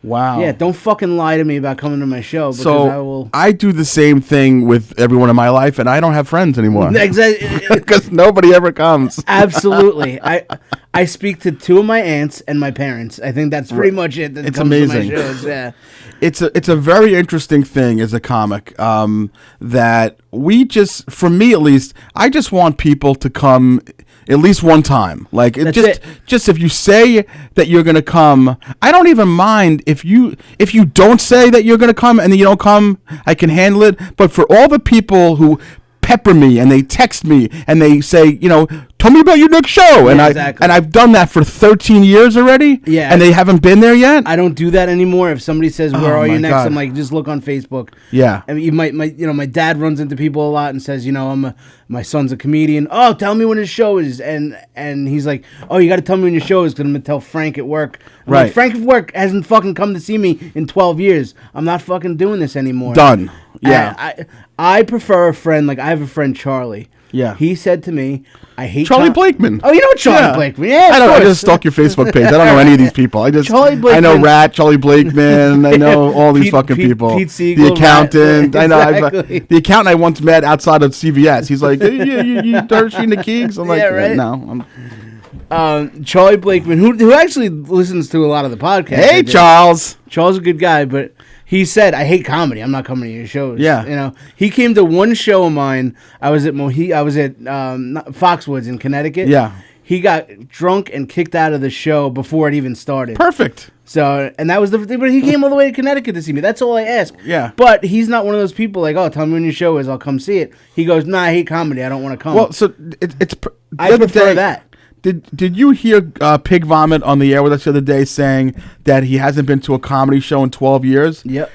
Wow. Yeah, don't fucking lie to me about coming to my show because I do the same thing with everyone in my life, and I don't have friends anymore. Exactly. Because nobody ever comes. Absolutely. I speak to 2 of my aunts and my parents. I think that's pretty much it. It's amazing. To my shows. Yeah. It's a very interesting thing as a comic that for me at least, I just want people to come at least one time. Just if you say that you're going to come, I don't even mind if you don't say that you're going to come and then you don't come, I can handle it. But for all the people who pepper me and they text me and they say, tell me about your next show. And exactly. I've done that for 13 years already. Yeah. And they haven't been there yet. I don't do that anymore. If somebody says, "Where are my you next?" God. I'm like, just look on Facebook. Yeah. I mean, my dad runs into people a lot and says, my son's a comedian. Oh, tell me when his show is, and he's like, oh, you got to tell me when your show is, because I'm gonna tell Frank at work. I'm like, Right. Frank at work hasn't fucking come to see me in 12 years. I'm not fucking doing this anymore. Done. Yeah. I prefer a friend. Like, I have a friend, Charlie. Yeah. He said to me, I hate Charlie Blakeman. Oh, you know Charlie Blakeman? Yeah, I don't. I course. just stalk your Facebook page. I don't know any of these people. I just. Charlie I know Blakeman. Rat, Charlie Blakeman. I know all these Pete- fucking Pete- people. Pete Siegel, the accountant. Rat. I know. Exactly. The accountant I once met outside of CVS. He's like, hey, you Herschy and the Keegs. I'm like, Yeah, right. no. Charlie Blakeman, who actually listens to a lot of the podcasts. Hey, Charles. Charles is a good guy, but he said, I hate comedy. I'm not coming to your shows. Yeah. He came to one show of mine. I was at Foxwoods in Connecticut. Yeah. He got drunk and kicked out of the show before it even started. Perfect. So, and that was but he came all the way to Connecticut to see me. That's all I ask. Yeah. But he's not one of those people like, oh, tell me when your show is, I'll come see it. He goes, nah, I hate comedy. I don't want to come. Well, so it's. I prefer that. Did you hear Pig Vomit on the air with us the other day saying that he hasn't been to a comedy show in 12 years? Yep.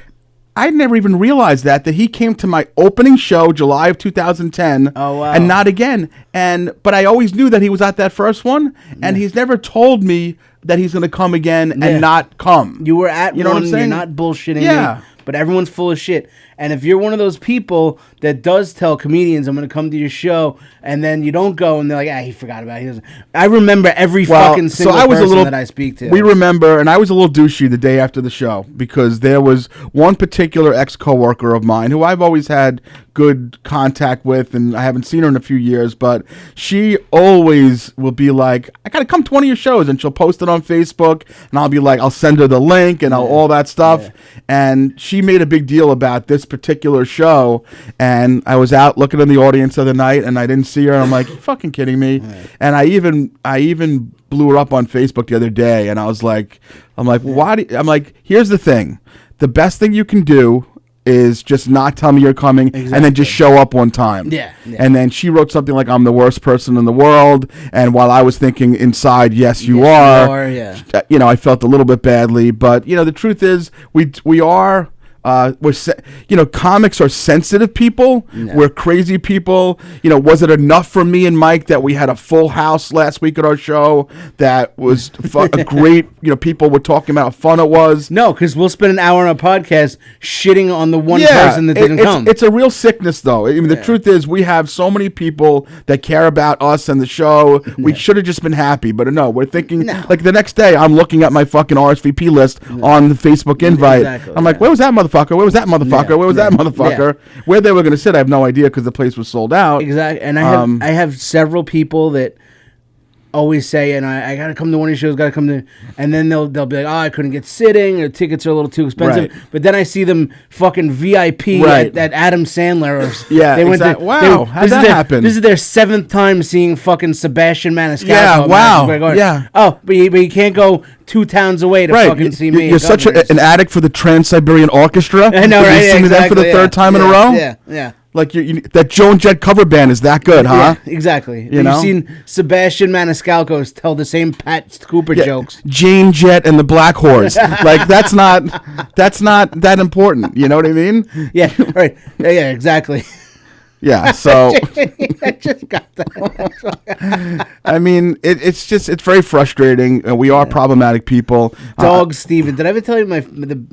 I never even realized that he came to my opening show July of 2010. Oh, wow. And not again. But I always knew that he was at that first one, and he's never told me that he's going to come again and not come. You were at You know one, what I'm saying? You're not bullshitting Yeah. me, but everyone's full of shit. And if you're one of those people that does tell comedians, I'm going to come to your show, and then you don't go, and they're like, he forgot about it. He doesn't. I remember every fucking single person that I speak to. We remember, and I was a little douchey the day after the show, because there was one particular ex-coworker of mine who I've always had good contact with, and I haven't seen her in a few years, but she always will be like, I gotta come to one of your shows, and she'll post it on Facebook, and I'll be like, I'll send her the link and all that stuff. And she made a big deal about this particular show, and I was out looking in the audience the other night, and I didn't see her, and I'm like, you fucking kidding me? And I even blew her up on Facebook the other day, and I was like, why? I'm like, here's the thing, the best thing you can do is just not tell me you're coming, and then just show up one time. Yeah. And then she wrote something like, I'm the worst person in the world. And while I was thinking inside, yes, you are. Yeah. I felt a little bit badly. But, the truth is, we are... comics are sensitive people. We're crazy people. Was it enough for me and Mike that we had a full house last week at our show that was a great, people were talking about how fun it was? No, because we'll spend an hour on a podcast shitting on the one person that didn't come. It's a real sickness, though. I mean, the truth is, we have so many people that care about us and the show. We should have just been happy, but no, we're thinking, like the next day, I'm looking at my fucking RSVP list on the Facebook invite. Exactly, I'm like, where was that motherfucker? Where was that motherfucker? Where was that motherfucker? Where they were going to sit, I have no idea, because the place was sold out. Exactly. And I have several people that always say, and I got to come to one of your shows, got to come to, and then they'll be like, oh, I couldn't get sitting, or tickets are a little too expensive. Right. But then I see them fucking VIP at Adam Sandler. They went to, wow, how'd that happen? This is their 7th time seeing fucking Sebastian Maniscalco. Yeah, wow. Yeah. Oh, but you can't go 2 towns away to fucking see me. You're such an addict for the Trans-Siberian Orchestra. I know, right? You're singing that for the third time in a row? Yeah. Like that Joan Jett cover band is that good, huh? Yeah, exactly. You know? You've seen Sebastian Maniscalco tell the same Pat Cooper jokes. Jane Jett and the Black Horse. Like that's not that important. You know what I mean? Yeah. Right. Yeah. Exactly. Yeah. So I just got that. I mean, it's very frustrating. We are problematic people. Dog Steven. Did I ever tell you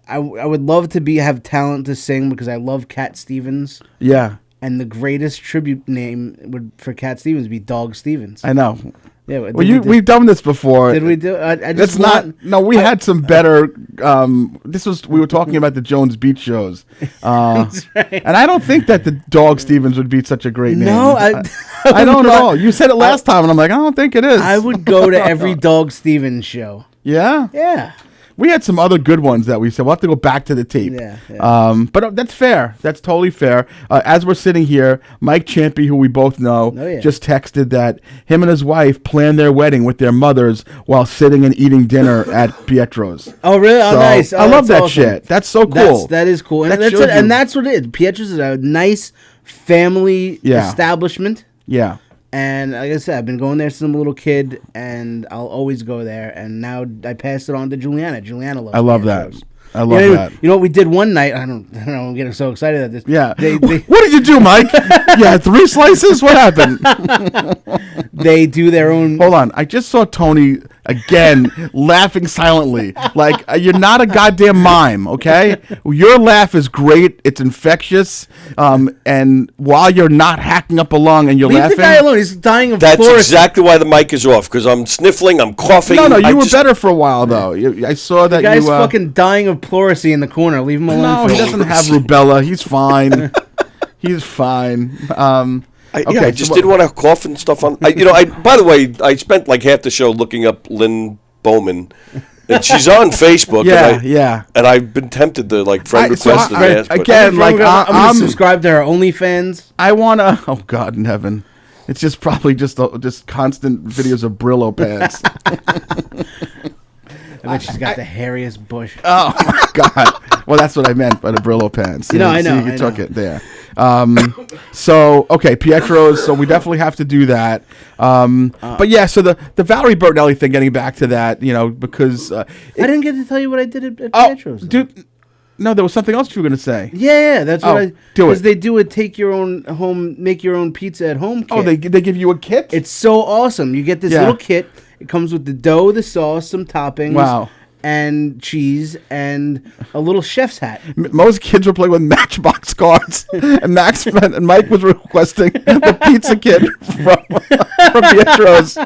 I would love to have talent to sing because I love Cat Stevens. Yeah. And the greatest tribute name for Cat Stevens would be Dog Stevens. I know. Yeah. Well, we've done this before. Did we do? I just we had some better. We were talking about the Jones Beach shows. That's right. And I don't think that the Dog Stevens would be such a great name. No, I don't at all. You said it last time, and I'm like, I don't think it is. I would go to every Dog Stevens show. Yeah? Yeah. We had some other good ones that we said. We'll have to go back to the tape. Yeah. But that's fair. That's totally fair. As we're sitting here, Mike Champy, who we both know, just texted that him and his wife planned their wedding with their mothers while sitting and eating dinner at Pietro's. Oh, really? Oh, nice. I love that awesome. shit. That's so cool. That is cool. And that's what it is. Pietro's is a nice family establishment. Yeah. And like I said, I've been going there since I'm a little kid, and I'll always go there. And now I passed it on to Juliana. Juliana loves I love that. Pietros. I love that. You know what we did one night? I don't know. I'm getting so excited at this. Yeah. They what did you do, Mike? You had 3 slices? What happened? they do their own. Hold on. I just saw Tony again laughing silently. Like, you're not a goddamn mime, okay? Your laugh is great. It's infectious. And while you're not hacking up a lung and you're Leave laughing. the guy alone. He's dying of That's pleurisy. exactly why the mic is off, because I'm sniffling, I'm coughing. No, I you were just- better for a while, though. I saw that The guy's you... fucking dying of pleurisy in the corner. Leave him alone. No, for he a doesn't while. have rubella. He's fine. He's fine. I just didn't want to cough and stuff on. By the way, I spent like half the show looking up Lynn Bowman, and she's on Facebook. Yeah. And I've been tempted to like friend So request and ask. but- again, like I'm gonna I'm subscribe to her OnlyFans. I wanna. Oh God in heaven, it's just probably just constant videos of Brillo pads. I bet she's got the hairiest bush. Oh my God. Well, that's what I meant by the Brillo pants. You know, I know, You I took know. it there. So okay, Pietro's. So we definitely have to do that. But yeah, so the Valerie Bertinelli thing. Getting back to that, because I didn't get to tell you what I did at oh, Pietro's. though. dude, no, there was something else you were gonna say. Yeah, that's what Oh, I do it. because they do a take your own home, make your own pizza at home kit. Oh, they give you a kit. It's so awesome. You get this Yeah. little kit. It comes with the dough, the sauce, some toppings, Wow. and cheese, and a little chef's hat. Most kids were playing with Matchbox cards, and and Mike was requesting the pizza kit from Pietro's.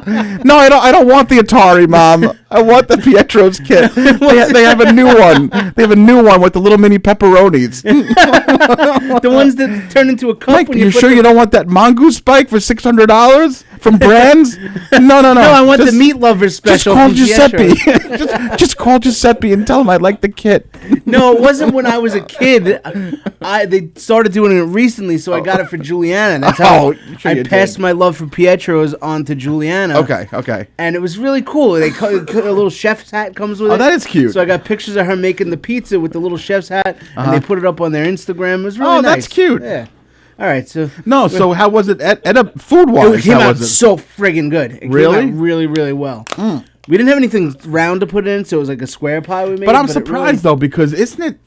No, I don't want the Atari, Mom. I want the Pietro's kit. They have a new one. They have a new one with the little mini pepperonis. The ones that turn into a cup. Mike, when you put sure you don't want that mongoose spike for $600 from Brands? No. No, I want Just- the meat lovers Just special. call from Giuseppe. Pietro's. just call Giuseppe and tell him I'd like the kit. No, it wasn't when I was a kid. They started doing it recently, so I got it for Juliana. That's how Oh, sure I you passed did. my love for Pietro's on to Juliana. Okay. And it was really cool. They a little chef's hat comes with it. Oh, that is cute. So I got pictures of her making the pizza with the little chef's hat, and they put it up on their Instagram. It was really Oh, nice. that's cute. Yeah. All right, so No, so how was it at a food wise? it came out so friggin' good. It Really? came out really, really well. We didn't have anything round to put in, so it was like a square pie we made. But I'm it surprised though because isn't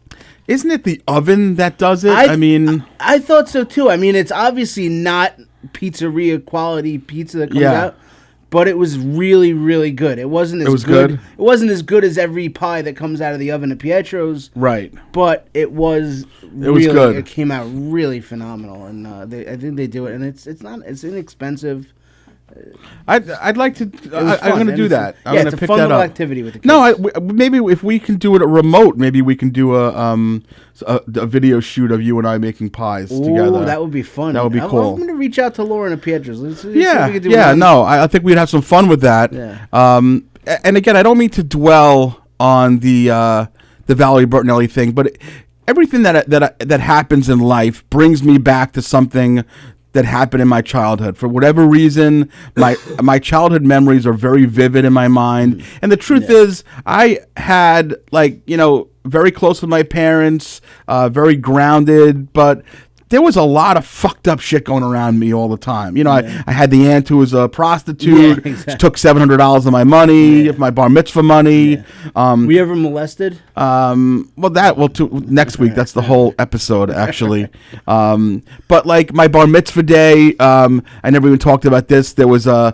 it the oven that does it? I thought so too. I mean, it's obviously not pizzeria quality pizza that comes Yeah. out, but it was really, really good. It wasn't as was good? It wasn't as good as every pie that comes out of the oven at Pietro's, right. but it was. was Really, good. It came out really phenomenal, and I think they do it, and it's inexpensive. I'd like to. was I'm fun, going to and do it's that. I'm yeah, going it's to a pick fun that little up. activity with the kids. No, maybe if we can do it remote, maybe we can do a video shoot of you and I making pies together. That would be fun. That would be cool. I'm going to reach out to Lauren at Pietro's. Let's see if we Yeah, can do yeah. one. No, I think we'd have some fun with that. Yeah. And again, I don't mean to dwell on the Valerie Bertinelli thing, but everything that happens in life brings me back to something that happened in my childhood. For whatever reason, my childhood memories are very vivid in my mind. And the truth is, I had very close with my parents, very grounded, but there was a lot of fucked up shit going around me all the time. I had the aunt who was a prostitute, Yeah, exactly. took $700 of my money, my bar mitzvah money. Were you ever molested? Next week. That's the whole episode, actually. But like my bar mitzvah day, I never even talked about this. There was a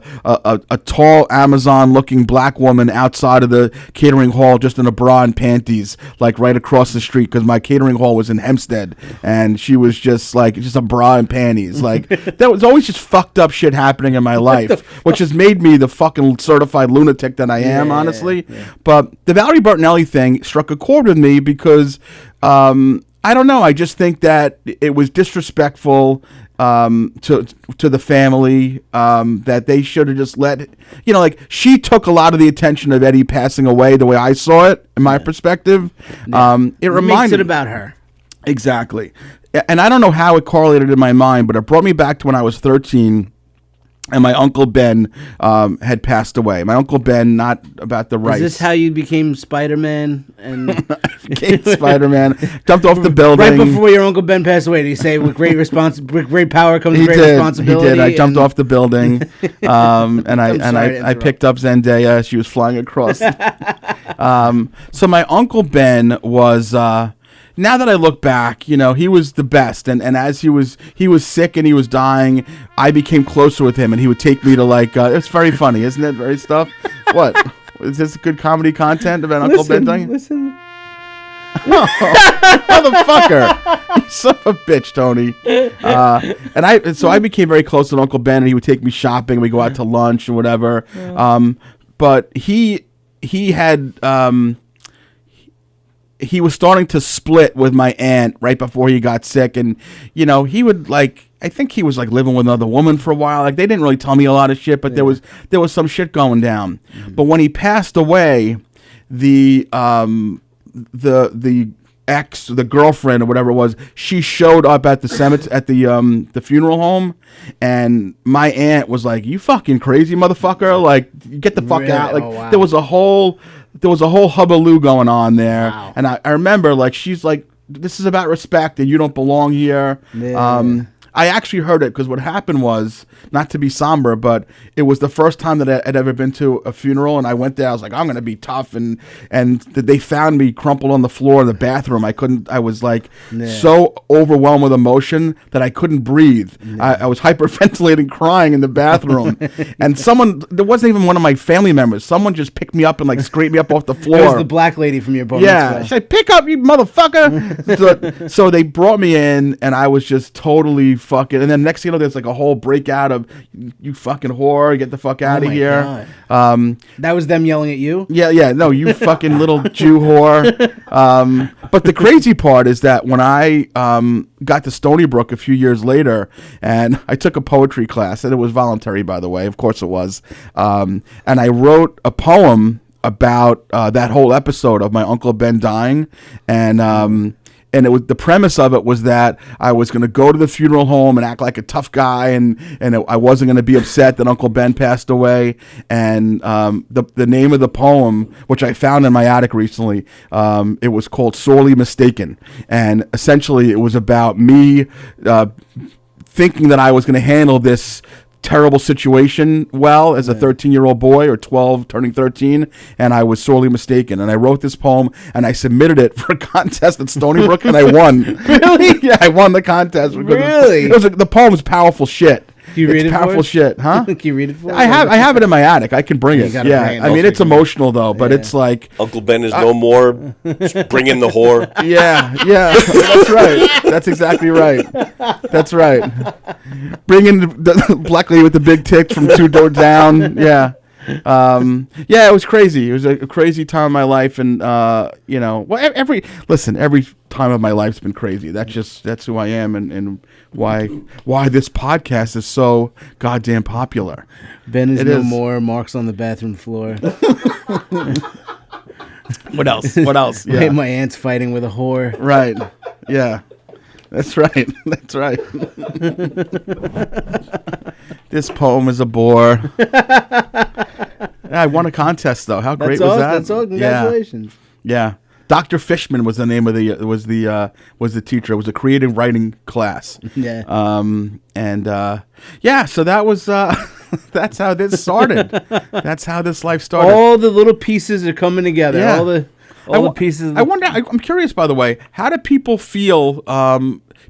tall Amazon-looking black woman outside of the catering hall, just in a bra and panties, like right across the street, because my catering hall was in Hempstead, and she was just a bra and panties. Like there was always just fucked up shit happening in my life, which has made me the fucking certified lunatic that I am, honestly. Yeah. But the Valerie Bertinelli thing struck a chord with me because I don't know. I just think that it was disrespectful to the family, that they should have just let she took a lot of the attention of Eddie passing away the way I saw it in my perspective. It reminded Makes it about her. Exactly. And I don't know how it correlated in my mind, but it brought me back to when I was 13. and my Uncle Ben had passed away. My Uncle Ben, not about the rice. Is this how you became Spider-Man? And became Spider-Man, jumped off the building. Right before your Uncle Ben passed away, did he say, with great power comes great responsibility? He did. I jumped off the building, and I picked up Zendaya. She was flying across. So my Uncle Ben was... now that I look back, he was the best, and as he was sick and he was dying, I became closer with him, and he would take me to it's very funny, isn't it? Very stuff. What is this good comedy content about Uncle Ben dying? Listen, motherfucker, you son of a bitch, Tony. So I became very close with Uncle Ben, and he would take me shopping. We go out to lunch and whatever. But he had. He was starting to split with my aunt right before he got sick, and he would I think he was living with another woman for a while. They didn't really tell me a lot of shit, but there was some shit going down. Mm-hmm. But when he passed away, the ex, the girlfriend or whatever it was, she showed up at the cemetery, at the funeral home, and my aunt was like, "You fucking crazy motherfucker! Get the fuck out!" Wow. There was a whole hullabaloo going on there. Wow. And I remember she's like, "This is about respect and you don't belong here." Yeah. I actually heard it because what happened was, not to be somber, but it was the first time that I'd ever been to a funeral, and I went there. I was like, I'm going to be tough, and they found me crumpled on the floor in the bathroom. I was so overwhelmed with emotion that I couldn't breathe. I was hyperventilating, crying in the bathroom, and there wasn't even one of my family members. Someone just picked me up and scraped me up off the floor. It was the black lady from your bar mitzvah. She said, "Pick up, you motherfucker." so they brought me in, and I was just totally fucking, and then next thing you know, there's a whole breakout of, "You fucking whore, get the fuck out of here." That was them yelling at you? Yeah, no, "You fucking little Jew whore." But the crazy part is that when I got to Stony Brook a few years later, and I took a poetry class, and it was voluntary, by the way, of course it was, and I wrote a poem about that whole episode of my Uncle Ben dying, and it was, the premise of it was that I was going to go to the funeral home and act like a tough guy, and I wasn't going to be upset that Uncle Ben passed away. And the name of the poem, which I found in my attic recently, it was called "Sorely Mistaken," and essentially it was about me thinking that I was going to handle this terrible situation well as a 13-year-old boy, or 12 turning 13, and I was sorely mistaken. And I wrote this poem and I submitted it for a contest at Stony Brook, and I won. Really? Yeah, I won the contest. Really? The poem's powerful shit. Can you read it powerful for us? Shit, huh? Can you read it for us? I have it in my attic. I can bring it. gotta Yeah, bring it. I mean it's emotional though, but it's Uncle Ben is no more. Bring in the whore. Yeah, that's right. That's exactly right. That's right. Bring in the black lady with the big tits from 2 doors down. Yeah. It was crazy. It was a crazy time of my life, and every time of my life's been crazy. That's who I am, and why this podcast is so goddamn popular. Ben is no more. Mark's on the bathroom floor. What else? Yeah. My aunt's fighting with a whore. Right. Yeah. That's right. That's right. This poem is a bore. I won a contest though. How great was that? That's all. Congratulations. Yeah. Dr. Fishman was the name of the teacher. It was a creative writing class. Yeah. So that was that's how this started. That's how this life started. All the little pieces are coming together. Yeah. All the pieces. I wonder. I'm curious, by the way, how do people feel?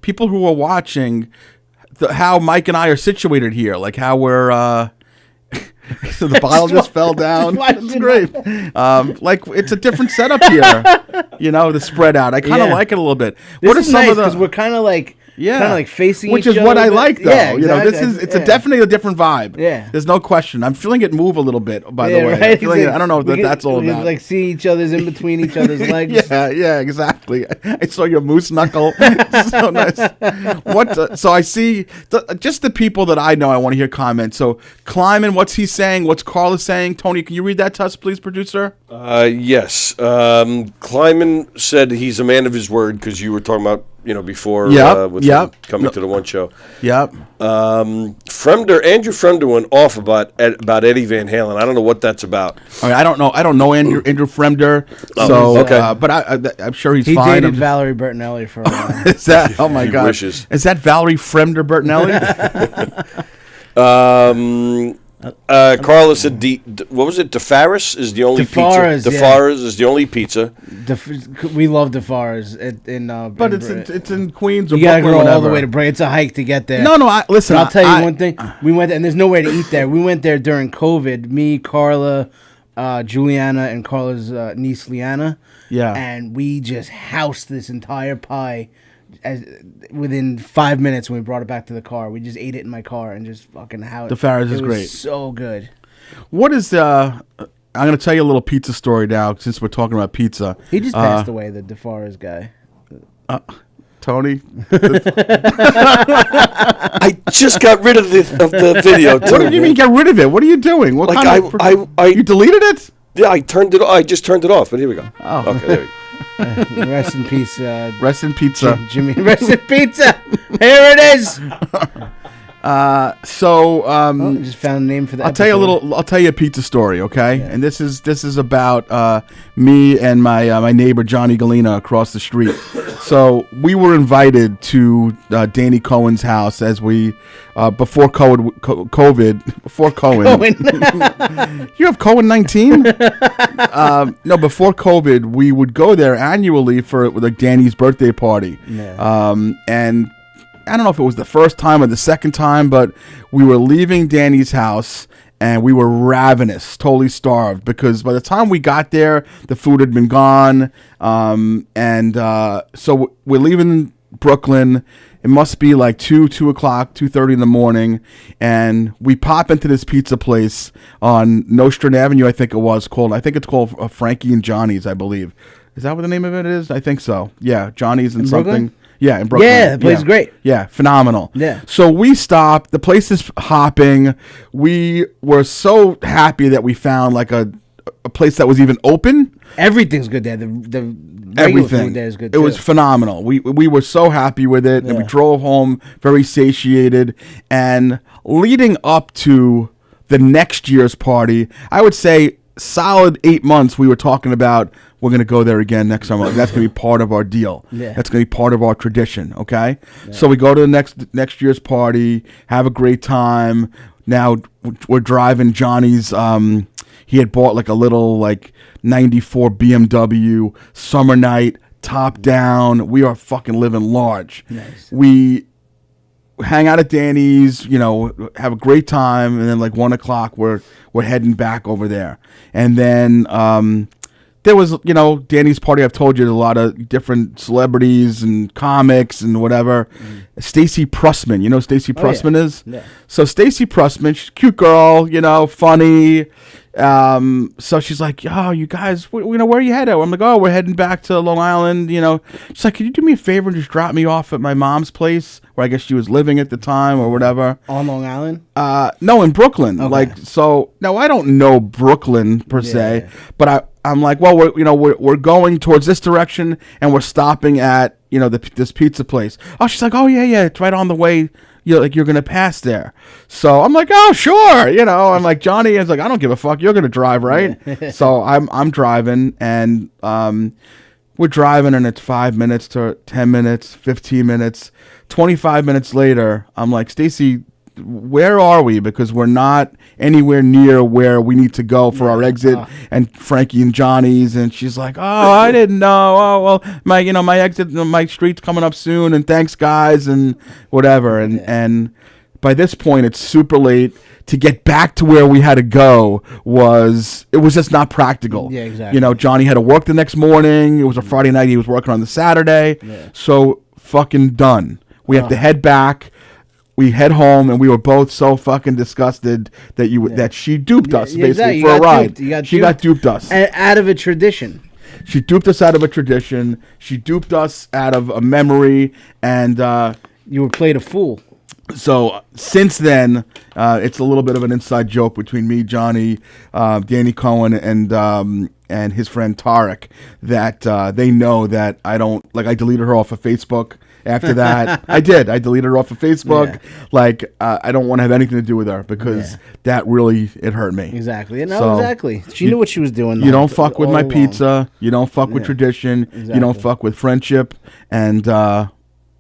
People who are watching, how Mike and I are situated here, how we're. So the bottle just fell down. That's great. It's a different setup here. The spread out. I kind of like it a little bit. What are some of the? Because we're kind of facing which each is other. What I like, though. Yeah, exactly. It's definitely a different vibe. Yeah, there's no question. I'm feeling it move a little bit. By the way, right? I don't know what that's all about. We see each other's in between each other's legs. Yeah, exactly. I saw your moose knuckle. So nice. So I see just the people that I know. I want to hear comments. So Kleiman, what's he saying? What's Carla saying? Tony, can you read that to us, please, producer? Yes. Kleiman said he's a man of his word, because you were talking about before Yep, with yep. him coming to the one show. Yep. Andrew Fremder went off about Eddie Van Halen. I don't know what that's about. I mean, I don't know Andrew Fremder. Okay. But I'm sure he's He fine. dated Valerie Bertinelli for a while. Is that? Oh my He God! wishes. Is that Valerie Fremder Bertinelli? Carla said, what was it? DeFaris is the only DeFaris, pizza. yeah. DeFaris is the only pizza. We love DeFaris But it's in Queens or you gotta Brooklyn, go all whatever. the way to Brighton. It's a hike to get there. No. Listen, But I'll tell you one thing. We went, and there's nowhere to eat there. We went there during COVID. Me, Carla, Juliana, and Carla's niece Liana. Yeah. And we just housed this entire pie. Within 5 minutes, when we brought it back to the car, we just ate it in my car and just fucking housed. The Farrah's is It was great. so good. What is I'm going to tell you a little pizza story now, since we're talking about pizza. He just passed away, the DeFaris guy. Tony. I just got rid of the video. What do you mean get rid of it? What are you doing? What Like, kind of, you deleted it? Yeah, I turned it. I just turned it off. But here we go. Oh. Okay, there we go. Rest in peace, Rest in pizza. Jimmy. Rest in pizza. Here it is. Just found a name for that. I'll tell you a pizza story, okay? Yeah. And this is about me and my neighbor Johnny Galena across the street. So we were invited to Danny Cohen's house as we before COVID. Before Cohen. You have COVID-19? No, before COVID, we would go there annually for like Danny's birthday party. Yeah. And I don't know if it was the first time or the second time, but we were leaving Danny's house and we were ravenous, totally starved, because by the time we got there, the food had been gone. So we're leaving Brooklyn. It must be like 2 o'clock, 2:30 in the morning, and we pop into this pizza place on Nostrand Avenue, I think it's called Frankie and Johnny's, I believe. Is that what the name of it is? I think so. Yeah, Johnny's and something. Brooklyn? Yeah, in Brooklyn. Yeah, the place is great. Yeah, phenomenal. Yeah. So we stopped. The place is hopping. We were so happy that we found like a place that was even open. Everything's good there. The regular Everything food there is good. It was phenomenal. We were so happy with it, and we Yeah. drove home very satiated. And leading up to the next year's party, I would say solid 8 months. We were talking about we're going to go there again next summer. That's going to be part of our deal. Yeah. That's going to be part of our tradition. Okay. Yeah. So we go to the next year's party, have a great time. Now we're driving Johnny's. He had bought like a little like 94 BMW summer night, top down. We are fucking living large. Nice. We hang out at Danny's, have a great time, and then like 1 o'clock we're heading back over there. And then there was, Danny's party. I've told you, there's a lot of different celebrities and comics and whatever. Stacey Pressman, you know who Stacey Pressman is? Yeah. So Stacey Pressman, she's a cute girl, funny. So she's like, "Oh, you guys, where are you headed?" I'm like, "Oh, we're heading back to Long Island." She's like, "Could you do me a favor and just drop me off at my mom's place, where I guess she was living at the time or whatever?" On Long Island? No, in Brooklyn. Okay. Now I don't know Brooklyn per se, but I'm like, well, we're going towards this direction, and we're stopping at this pizza place. Oh, she's like, "Oh yeah, it's right on the way. You're gonna pass there." So I'm like, "Oh sure," I'm like, Johnny is like, "I don't give a fuck. You're gonna drive, right?" So I'm driving, and we're driving, and it's 5 minutes to 10 minutes, 15 minutes, 25 minutes later. I'm like, "Stacey, where are we?" Because we're not anywhere near where we need to go for our exit and Frankie and Johnny's. And she's like, "Oh, I didn't know. Oh, well, my exit, my street's coming up soon, and thanks guys," and whatever. And by this point, it's super late. To get back to where we had to go was just not practical. Yeah, exactly. Johnny had to work the next morning. It was a Friday night. He was working on the Saturday. Yeah. So fucking done. We have to head back. We head home, and we were both so fucking disgusted that she duped us basically for a ride. She got duped us out of a tradition. She duped us out of a tradition. She duped us out of a memory, and you were played a fool. So since then, it's a little bit of an inside joke between me, Johnny, Danny Cohen, and his friend Tarek, that they know that I deleted her off of Facebook after that. I did. I deleted her off of Facebook. Yeah. Like, I don't want to have anything to do with her because that really, it hurt me. Exactly. No, So, exactly. She knew what she was doing. You don't fuck with all my along. pizza. You don't fuck with tradition. You don't Exactly. fuck with friendship. And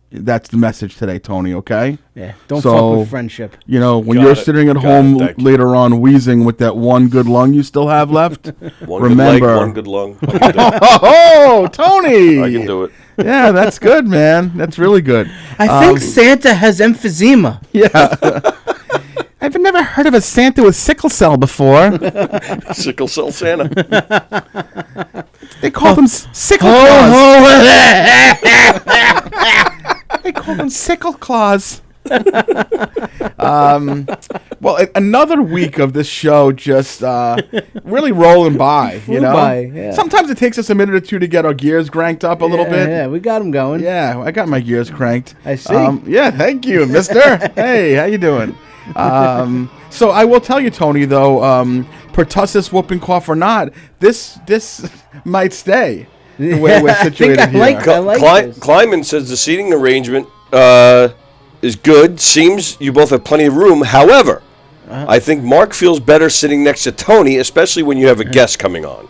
that's the message today, Tony, okay? Yeah. Don't So, fuck with friendship. You know, when Got you're it. sitting at Got home it. Thank you. later on wheezing with that one good lung you still have left, One remember. good leg, one good lung. I can do it. Oh, Tony! I can do it. Yeah, that's good, man. That's really good. I think Santa has emphysema. Yeah. I've never heard of a Santa with sickle cell before. Sickle cell Santa. They call them sickle claws. They call them sickle claws. Well, another week of this show just really rolling by. You know, by, yeah. Sometimes it takes us a minute or two to get our gears cranked up a little bit. Yeah, we got him going. Yeah, I got my gears cranked. I see. Yeah, thank you, mister. Hey, how you doing? So I will tell you, Tony, though, pertussis, whooping cough or not, this might stay the way we're situated I here. like this. Kleiman says the seating arrangement is good. Seems you both have plenty of room. However, I think Mark feels better sitting next to Tony, especially when you have a guest coming on.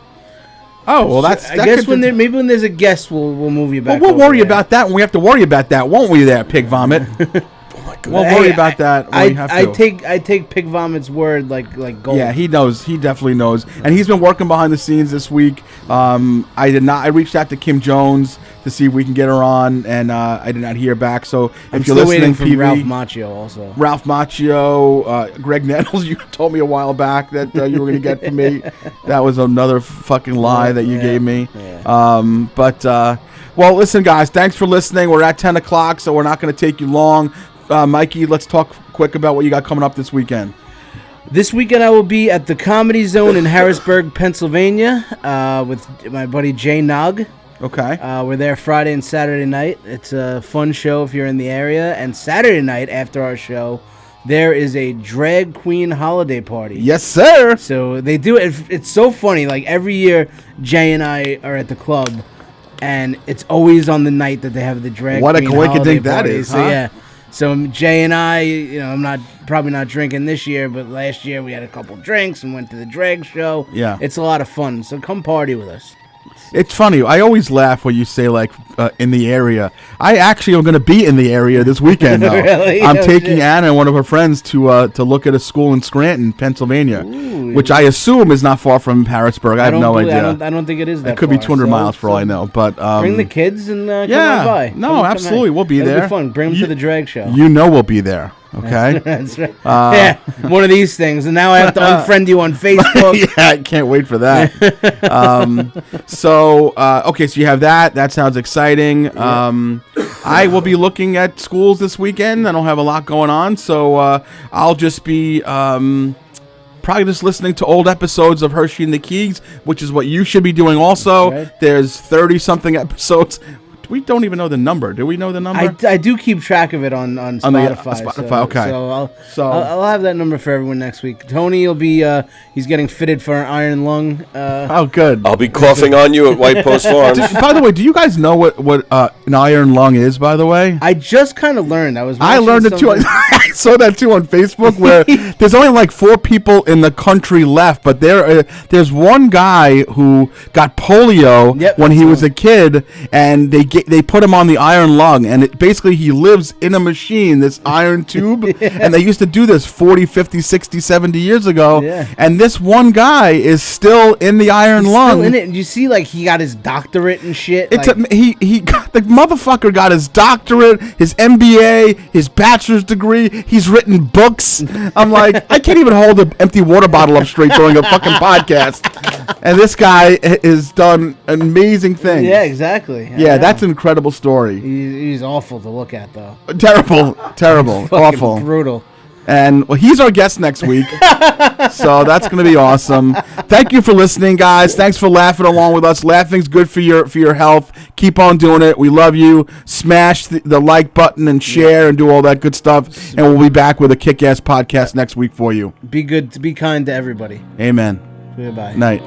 Oh, well, I guess when there's a guest, we'll move you back. Well, we'll over worry there. about that when we have to worry about that, won't we, there, pig vomit? We'll worry about that when we have to. I take Pig Vomit's word like gold. Yeah, he knows. He definitely knows, and he's been working behind the scenes this week. I did not. I reached out to Kim Jones to see if we can get her on, and I did not hear back. So I'm if you're still listening, waiting for PV, Ralph Macchio also. Ralph Macchio, Greg Nettles, you told me a while back that you were going to get from me. That was another fucking lie that you gave me. Yeah. Well, listen, guys, thanks for listening. We're at 10 o'clock, so we're not going to take you long. Mikey, let's talk quick about what you got coming up this weekend. This weekend I will be at the Comedy Zone in Harrisburg, Pennsylvania, with my buddy Jay Nog. Okay. We're there Friday and Saturday night. It's a fun show if you're in the area. And Saturday night after our show, there is a drag queen holiday party. Yes, sir. So they do it. It's so funny. Like every year, Jay and I are at the club, and it's always on the night that they have the drag What a queen coinkydink holiday that party. is, So huh? yeah. So Jay and I, I'm probably not drinking this year, but last year we had a couple drinks and went to the drag show. Yeah. It's a lot of fun. So come party with us. It's funny. I always laugh when you say, like, in the area. I actually am going to be in the area this weekend, though. Really? I'm Oh, taking shit. Anna and one of her friends to look at a school in Scranton, Pennsylvania, which I assume is not far from Harrisburg. I have no idea. I don't think it is that It could be far. 200 So- miles for all I know. But Bring the kids and come yeah. on by. No, Come absolutely. by. We'll be It'll there. Be fun. Bring them to the drag show. You know we'll be there. Okay. That's right. Yeah, one of these things, and now I have to unfriend you on Facebook. Yeah, I can't wait for that. Okay, so you have that. That sounds exciting. I will be looking at schools this weekend. I don't have a lot going on, so I'll just be probably just listening to old episodes of Herschy and the Keegs, which is what you should be doing also. That's right. There's 30-something episodes. We don't even know the number. Do we know the number? I do keep track of it on Spotify. Spotify, okay. So I'll have that number for everyone next week. Tony will be he's getting fitted for an iron lung. Oh, good. I'll be coughing on you at White Post Farms. By the way, do you guys know what an iron lung is, by the way? I just kind of learned. I I learned it too. I saw that too on Facebook, where there's only like 4 people in the country left, but there's one guy who got polio when he was a kid, and they put him on the iron lung, and basically he lives in a machine, this iron tube, and they used to do this 40, 50, 60, 70 years ago, and this one guy is still in the iron lung. Still in it, and you see, like he got his doctorate and shit. It's like, he got, the motherfucker got his doctorate, his MBA, his bachelor's degree. He's written books. I'm like, I can't even hold an empty water bottle up straight during a fucking podcast. And this guy has done amazing things. yeah, exactly. Yeah, that's an incredible story. He's awful to look at, though. Terrible, awful. Brutal. And well, he's our guest next week, so that's going to be awesome. Thank you for listening, guys. Thanks for laughing along with us. Laughing's good for your health. Keep on doing it. We love you. Smash the like button and share and do all that good stuff. And we'll be back with a kick-ass podcast next week for you. Be good. Be kind to everybody. Amen. Goodbye. Night.